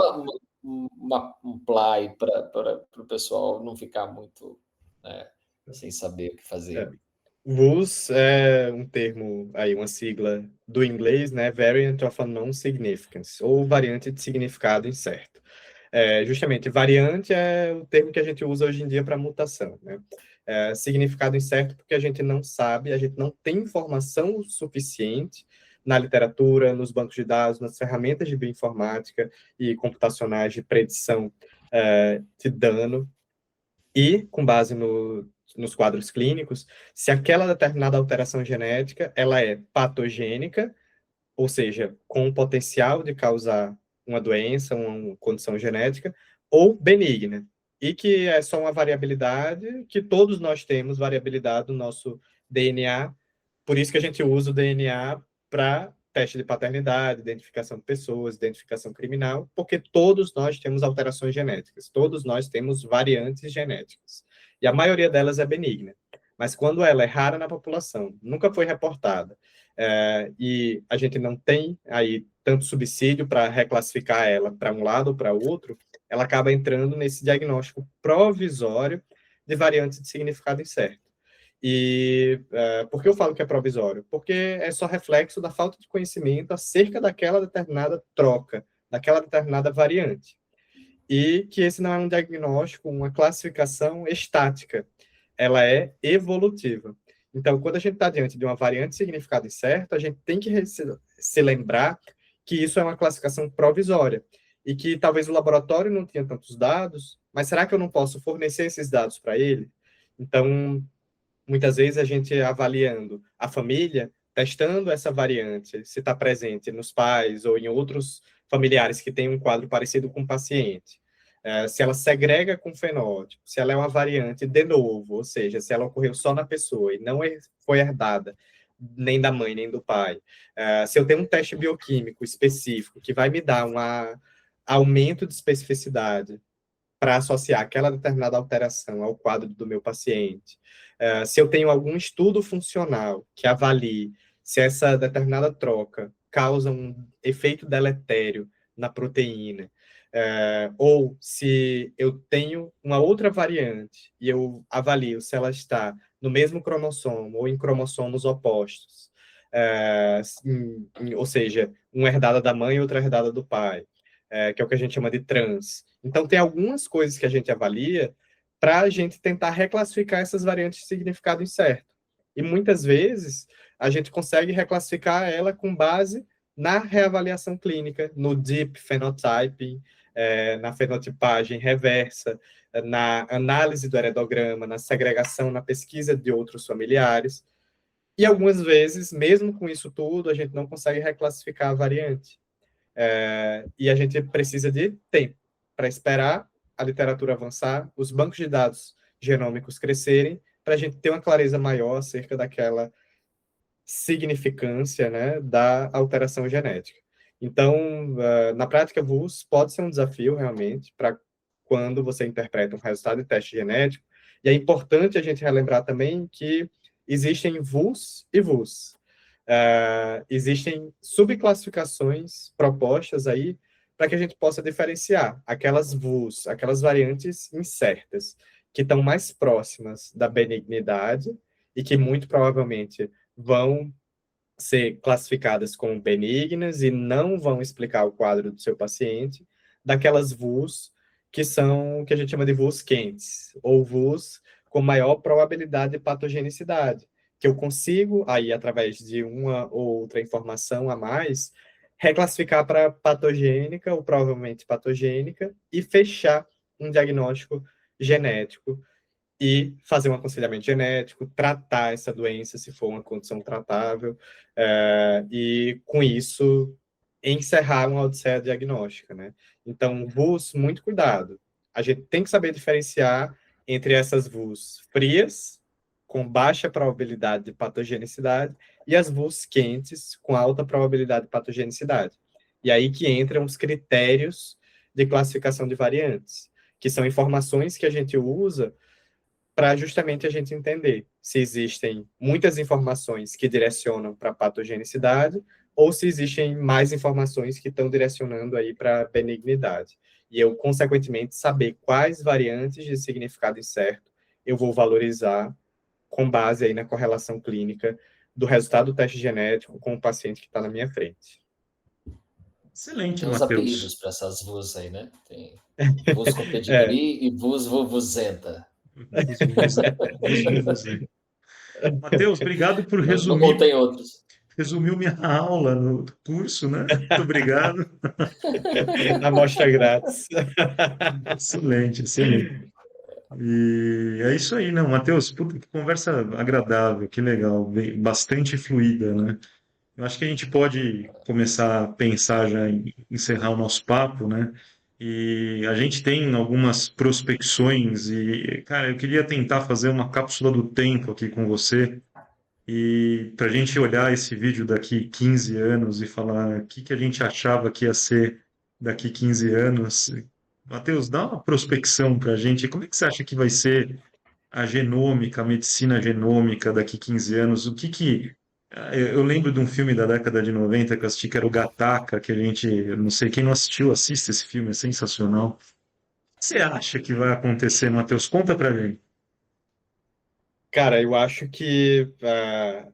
um play para o pessoal não ficar muito, né, sem saber o que fazer. VUS é um termo, aí uma sigla do inglês, né? Variant of Unknown Significance, ou variante de significado incerto. Justamente, variante é o termo que a gente usa hoje em dia para mutação, né? Significado incerto porque a gente não sabe, a gente não tem informação suficiente na literatura, nos bancos de dados, nas ferramentas de bioinformática e computacionais de predição de dano, e, com base nos quadros clínicos, se aquela determinada alteração genética ela é patogênica, ou seja, com o potencial de causar uma doença, uma condição genética, ou benigna, e que é só uma variabilidade, que todos nós temos variabilidade no nosso DNA, por isso que a gente usa o DNA para teste de paternidade, identificação de pessoas, identificação criminal, porque todos nós temos alterações genéticas, todos nós temos variantes genéticas. E a maioria delas é benigna. Mas quando ela é rara na população, nunca foi reportada, e a gente não tem aí tanto subsídio para reclassificar ela para um lado ou para outro, ela acaba entrando nesse diagnóstico provisório de variante de significado incerto. E por que eu falo que é provisório? Porque é só reflexo da falta de conhecimento acerca daquela determinada troca, daquela determinada variante. E que esse não é um diagnóstico, uma classificação estática, ela é evolutiva. Então, quando a gente está diante de uma variante de significado incerto, a gente tem que se lembrar que isso é uma classificação provisória e que talvez o laboratório não tenha tantos dados, mas será que eu não posso fornecer esses dados para ele? Então, muitas vezes a gente avaliando a família, testando essa variante, se está presente nos pais ou em outros familiares que têm um quadro parecido com o paciente, se ela segrega com fenótipo, se ela é uma variante de novo, ou seja, se ela ocorreu só na pessoa e não foi herdada nem da mãe, nem do pai. Se eu tenho um teste bioquímico específico que vai me dar um aumento de especificidade para associar aquela determinada alteração ao quadro do meu paciente. Se eu tenho algum estudo funcional que avalie se essa determinada troca causa um efeito deletério na proteína, ou se eu tenho uma outra variante e eu avalio se ela está no mesmo cromossomo ou em cromossomos opostos, ou seja, uma herdada da mãe e outra herdada do pai, que é o que a gente chama de trans. Então, tem algumas coisas que a gente avalia para a gente tentar reclassificar essas variantes de significado incerto. E muitas vezes a gente consegue reclassificar ela com base na reavaliação clínica, no deep phenotyping, na fenotipagem reversa, na análise do heredograma, na segregação, na pesquisa de outros familiares. E algumas vezes, mesmo com isso tudo, a gente não consegue reclassificar a variante. E a gente precisa de tempo para esperar a literatura avançar, os bancos de dados genômicos crescerem, para a gente ter uma clareza maior acerca daquela significância, né, da alteração genética. Então, na prática, VUS pode ser um desafio, realmente, para quando você interpreta um resultado de teste genético, e é importante a gente relembrar também que existem VUS e VUS. Existem subclassificações propostas aí para que a gente possa diferenciar aquelas VUS, aquelas variantes incertas, que estão mais próximas da benignidade e que muito provavelmente vão ser classificadas como benignas e não vão explicar o quadro do seu paciente, daquelas VUS que são o que a gente chama de VUS quentes, ou VUS com maior probabilidade de patogenicidade, que eu consigo, aí, através de uma ou outra informação a mais, reclassificar para patogênica ou provavelmente patogênica e fechar um diagnóstico genético e fazer um aconselhamento genético, tratar essa doença se for uma condição tratável, e com isso encerrar uma odisseia diagnóstica, né? Então, VUS, muito cuidado. A gente tem que saber diferenciar entre essas VUS frias, com baixa probabilidade de patogenicidade, e as VUS quentes, com alta probabilidade de patogenicidade. E aí que entram os critérios de classificação de variantes, que são informações que a gente usa para justamente a gente entender se existem muitas informações que direcionam para patogenicidade ou se existem mais informações que estão direcionando aí para benignidade. E eu, consequentemente, saber quais variantes de significado incerto eu vou valorizar com base aí na correlação clínica do resultado do teste genético com o paciente que está na minha frente. Excelente, Tem uns Matheus. apelidos para essas VUS aí, né? Tem VUS com pedigree e VUS vuvuzenta. Matheus, obrigado por Ou tem outros. Resumiu minha aula no curso, né? Muito obrigado. Amostra grátis. Excelente, excelente. E é isso aí, não, Matheus, puta, que conversa agradável, que legal, bastante fluida, né? Eu acho que a gente pode começar a pensar já em encerrar o nosso papo, né? E a gente tem algumas prospecções e, cara, eu queria tentar fazer uma cápsula do tempo aqui com você e para a gente olhar esse vídeo daqui 15 anos e falar o que que a gente achava que ia ser daqui 15 anos. Matheus, dá uma prospecção para a gente. Como é que você acha que vai ser a genômica, a medicina genômica daqui 15 anos? O que que... Eu lembro de um filme da década de 90 que eu assisti, que era o Gattaca, que a gente, eu não sei, quem não assistiu, assista esse filme, é sensacional. O que você acha que vai acontecer, Matheus? Conta pra gente. Cara, eu acho que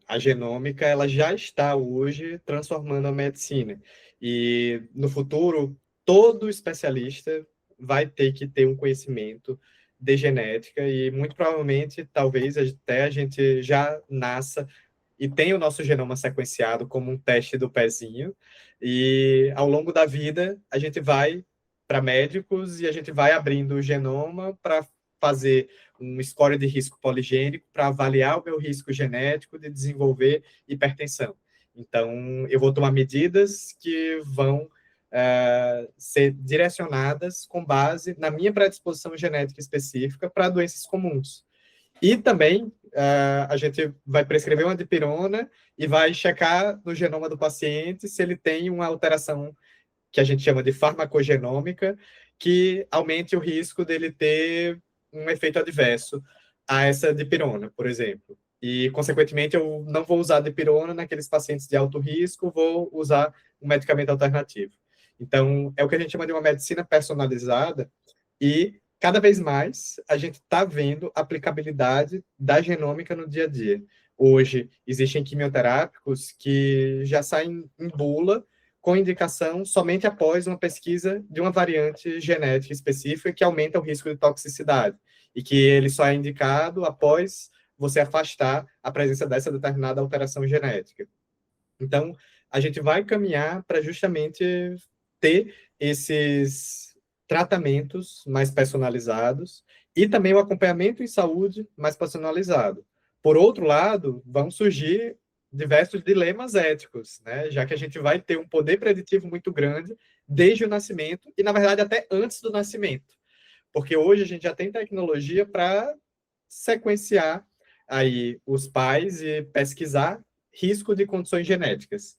a genômica ela já está hoje transformando a medicina. E no futuro, todo especialista vai ter que ter um conhecimento de genética e muito provavelmente, talvez até a gente já nasça e tenha o nosso genoma sequenciado como um teste do pezinho. E ao longo da vida, a gente vai para médicos, e a gente vai abrindo o genoma para fazer um score de risco poligênico para avaliar o meu risco genético de desenvolver hipertensão. Então, eu vou tomar medidas que vão ser direcionadas com base na minha predisposição genética específica para doenças comuns. E também a gente vai prescrever uma dipirona e vai checar no genoma do paciente se ele tem uma alteração que a gente chama de farmacogenômica, que aumente o risco dele ter um efeito adverso a essa dipirona, por exemplo. E, consequentemente, eu não vou usar dipirona naqueles pacientes de alto risco, vou usar um medicamento alternativo. Então, é o que a gente chama de uma medicina personalizada e, cada vez mais, a gente está vendo a aplicabilidade da genômica no dia a dia. Hoje, existem quimioterápicos que já saem em bula com indicação somente após uma pesquisa de uma variante genética específica que aumenta o risco de toxicidade, e que ele só é indicado após você afastar a presença dessa determinada alteração genética. Então, a gente vai caminhar para justamente ter esses tratamentos mais personalizados e também o acompanhamento em saúde mais personalizado. Por outro lado, vão surgir diversos dilemas éticos, né? Já que a gente vai ter um poder preditivo muito grande desde o nascimento e, na verdade, até antes do nascimento. Porque hoje a gente já tem tecnologia para sequenciar aí os pais e pesquisar risco de condições genéticas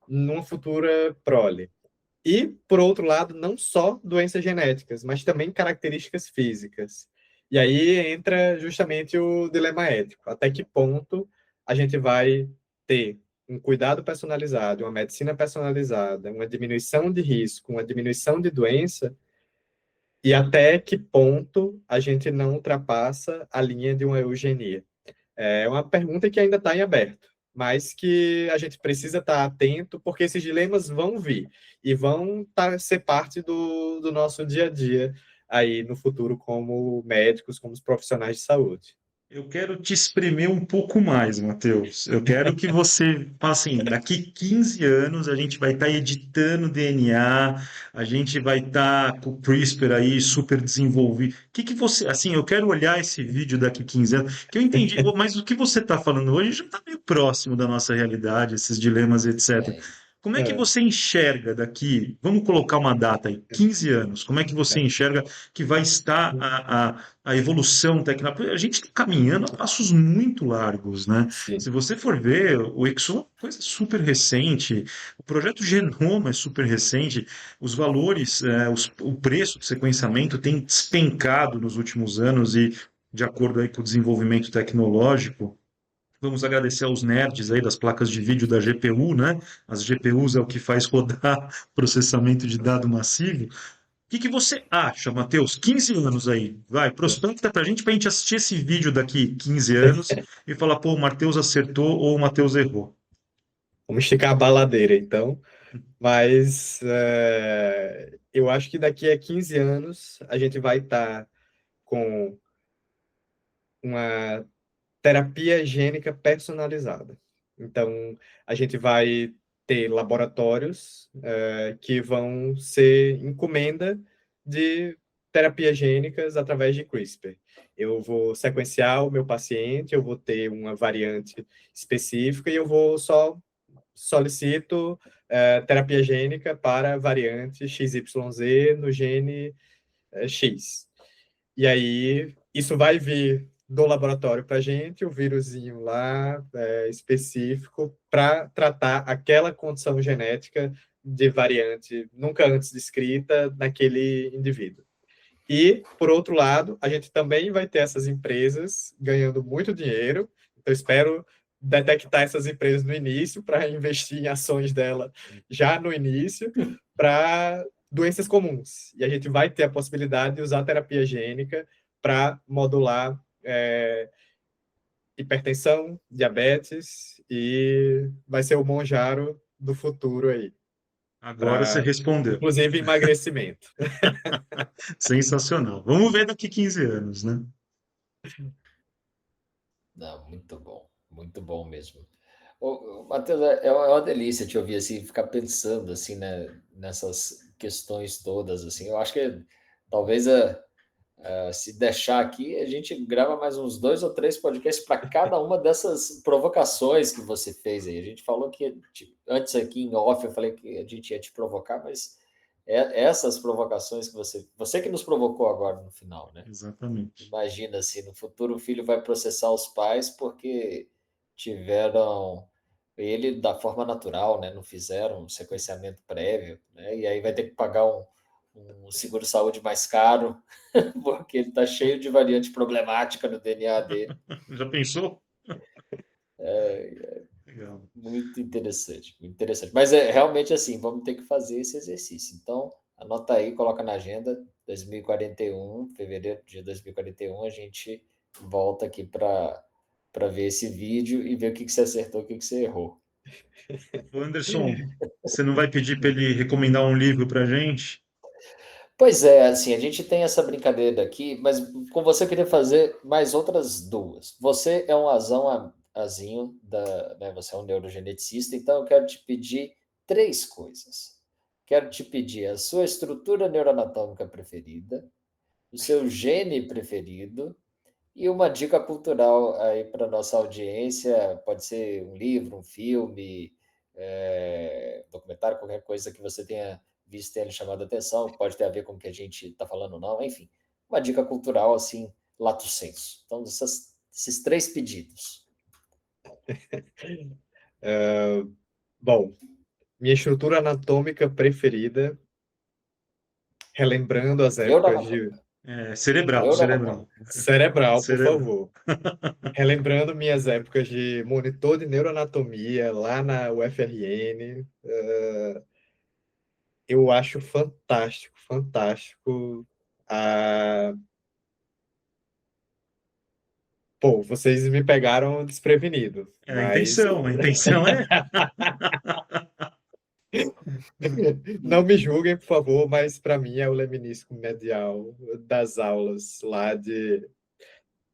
numa futura prole. E, por outro lado, não só doenças genéticas, mas também características físicas. E aí entra justamente o dilema ético. Até que ponto a gente vai ter um cuidado personalizado, uma medicina personalizada, uma diminuição de risco, uma diminuição de doença, e até que ponto a gente não ultrapassa a linha de uma eugenia? É uma pergunta que ainda está em aberto, mas que a gente precisa estar atento, porque esses dilemas vão vir e vão ser parte do nosso dia a dia aí no futuro como médicos, como os profissionais de saúde. Eu quero te espremer um pouco mais, Matheus. Eu quero que você, assim, daqui 15 anos a gente vai estar editando DNA, a gente vai estar com o CRISPR aí super desenvolvido. O que que você, assim, eu quero olhar esse vídeo daqui 15 anos, que eu entendi, mas o que você está falando hoje já está meio próximo da nossa realidade, esses dilemas, etc. É, Como é que É, você enxerga daqui, vamos colocar uma data aí, 15 anos, como é que você é. enxerga que vai estar a evolução tecnológica? A gente está caminhando a passos muito largos, né? Sim, Se você for ver, o Exo é uma coisa super recente, o projeto Genoma é super recente, os valores, o preço do sequenciamento tem despencado nos últimos anos e, de acordo aí com o desenvolvimento tecnológico, vamos agradecer aos nerds aí das placas de vídeo da GPU, né? As GPUs é o que faz rodar processamento de dado massivo. O que que você acha, Matheus? 15 anos aí. Vai, prospecta pra gente assistir esse vídeo daqui 15 anos e falar, pô, o Matheus acertou ou o Matheus errou. vamos esticar a baladeira, então. Mas eu acho que daqui a 15 anos a gente vai estar com uma terapia gênica personalizada. Então, a gente vai ter laboratórios que vão ser encomenda de terapias gênicas através de CRISPR. Eu vou sequenciar o meu paciente, eu vou ter uma variante específica e eu vou só solicito terapia gênica para a variante XYZ no gene X. E aí, isso vai vir do laboratório para a gente, o vírusinho lá específico para tratar aquela condição genética de variante nunca antes descrita naquele indivíduo. E, por outro lado, a gente também vai ter essas empresas ganhando muito dinheiro. Então, espero detectar essas empresas no início para investir em ações dela já no início para doenças comuns. E a gente vai ter a possibilidade de usar a terapia gênica para modular hipertensão, diabetes e vai ser o Monjaro do futuro aí, Agora você para respondeu. inclusive emagrecimento. Sensacional. Vamos ver daqui 15 anos, né? não, muito bom mesmo. Ô, Matheus, é uma delícia te ouvir assim, ficar pensando assim, né, nessas questões todas, assim. Eu acho que talvez se deixar aqui, a gente grava mais uns 2 ou 3 podcasts para cada uma dessas provocações que você fez aí. A gente falou que, antes aqui em off, eu falei que a gente ia te provocar, mas essas provocações que você que nos provocou agora no final, né? Exatamente. Imagina se no futuro o filho vai processar os pais porque tiveram ele da forma natural, né? Não fizeram um sequenciamento prévio, né? E aí vai ter que pagar um seguro-saúde mais caro, porque ele está cheio de variante problemática no DNA dele. Já pensou? Legal. Muito interessante, muito interessante. Mas é realmente assim, vamos ter que fazer esse exercício. Então, anota aí, coloca na agenda, 2041, fevereiro de 2041, a gente volta aqui para ver esse vídeo e ver o que você acertou, o que você errou. Ô, Anderson, você não vai pedir para ele recomendar um livro para gente? Pois é, assim, a gente tem essa brincadeira aqui, mas com você eu queria fazer mais outras duas. Você é um azinho né, você é um neurogeneticista, então eu quero te pedir 3 coisas. Quero te pedir a sua estrutura neuroanatômica preferida, o seu gene preferido e uma dica cultural aí para nossa audiência. Pode ser um livro, um filme, documentário, qualquer coisa que você tenha visto e tenha lhe chamado a atenção, pode ter a ver com o que a gente está falando ou não, enfim. Uma dica cultural, assim, lato sensu. Então, esses 3 pedidos. Bom, minha estrutura anatômica preferida, relembrando as épocas de Neuroanatômica. Cerebral, cerebral. Neuroanatômica. cerebral, por Cerebral. favor. Relembrando minhas épocas de monitor de neuroanatomia lá na UFRN, eu acho fantástico, fantástico. Pô, vocês me pegaram desprevenido, É a mas intenção, a intenção é. não me julguem, por favor, mas para mim é o leminisco medial das aulas lá de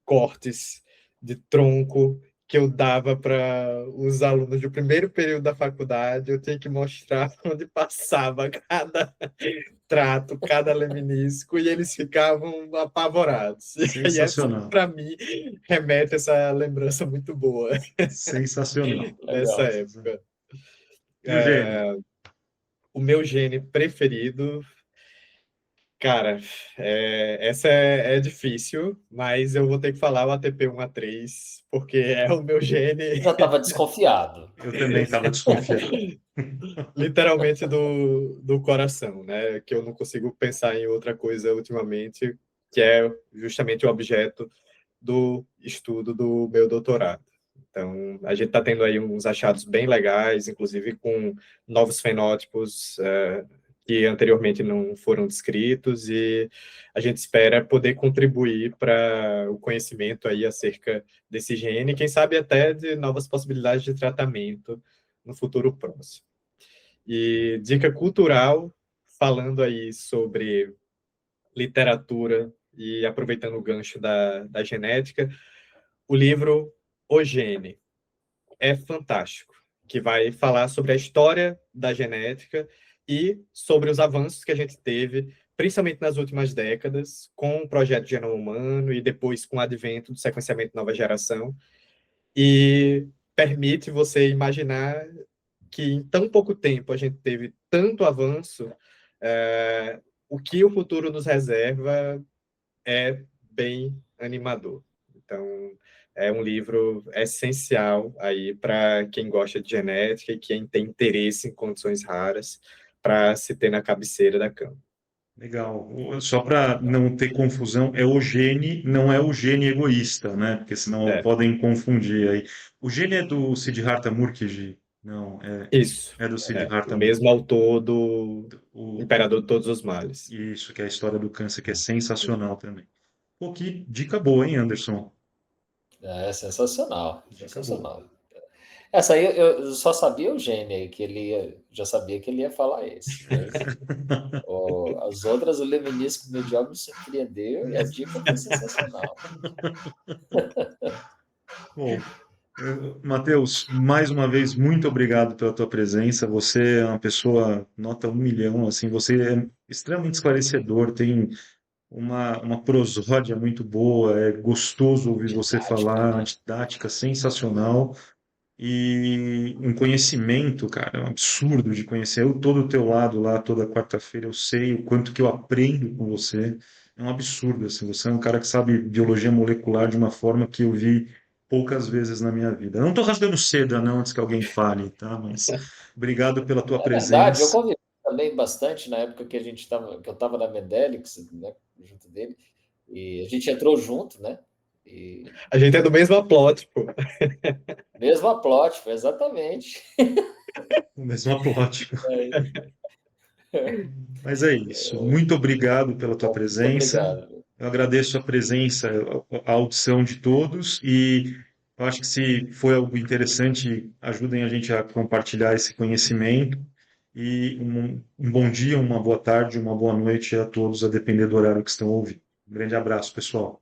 cortes de tronco que eu dava para os alunos do primeiro período da faculdade. Eu tinha que mostrar onde passava cada trato, cada leminisco, e eles ficavam apavorados. E essa, Sensacional. para mim, remete a essa lembrança muito boa Sensacional. dessa Legal. época. E o gene? O meu gene preferido, cara, essa é difícil, mas eu vou ter que falar o ATP1A3, porque é o meu gene Já estava desconfiado. Eu também estava desconfiado. literalmente do coração, né? Que eu não consigo pensar em outra coisa ultimamente, que é justamente o objeto do estudo do meu doutorado. Então, a gente está tendo aí uns achados bem legais, inclusive com novos fenótipos que anteriormente não foram descritos, e a gente espera poder contribuir para o conhecimento aí acerca desse gene, quem sabe até de novas possibilidades de tratamento no futuro próximo. E dica cultural, falando aí sobre literatura e aproveitando o gancho da genética, o livro O Gene é fantástico, que vai falar sobre a história da genética e sobre os avanços que a gente teve, principalmente nas últimas décadas, com o projeto Genoma Humano e depois com o advento do sequenciamento nova geração, e permite você imaginar que em tão pouco tempo a gente teve tanto avanço, o que o futuro nos reserva é bem animador. Então, é um livro essencial aí para quem gosta de genética e quem tem interesse em condições raras para se ter na cabeceira da cama. Legal. Só para não ter confusão, é o gene, não é o gene egoísta, né? Porque senão É, podem confundir aí. O gene é do Siddhartha Mukherjee? Não, isso. é do O Siddhartha mesmo Mukherjee. autor do O, Imperador de Todos os Males. isso, que é a história do câncer, que é sensacional também. Pô, que dica boa, hein, Anderson? É sensacional, Dica boa. sensacional. Essa aí eu só sabia o gênio, que já sabia que ele ia falar esse, mas as outras, o Leminisco Mediocrity me surpreendeu e a dica foi sensacional. Bom, Matheus, mais uma vez, muito obrigado pela tua presença. Você é uma pessoa nota 1 milhão, assim, você é extremamente esclarecedor, tem uma prosódia muito boa, é gostoso ouvir você Didática, falar, uma né? didática sensacional e um conhecimento, cara, um absurdo de conhecer. Eu tô do teu lado lá toda quarta-feira, eu sei o quanto que eu aprendo com você. É um absurdo, assim, você é um cara que sabe biologia molecular de uma forma que eu vi poucas vezes na minha vida. Eu não tô rasgando seda, não, antes que alguém fale, tá? Mas obrigado pela tua É verdade, eu presença. convivi também bastante na época que que eu estava na Mendelix, né, junto dele, e a gente entrou junto, né? E A gente é do mesmo plot, pô. mesma plot, foi exatamente. O mesmo aplauso. É, Mas é isso. Muito obrigado pela tua bom, muito presença. obrigado. Eu agradeço a presença, a audição de todos e eu acho que se foi algo interessante, ajudem a gente a compartilhar esse conhecimento. E um bom dia, uma boa tarde, uma boa noite a todos, a depender do horário que estão ouvindo. Um grande abraço, pessoal.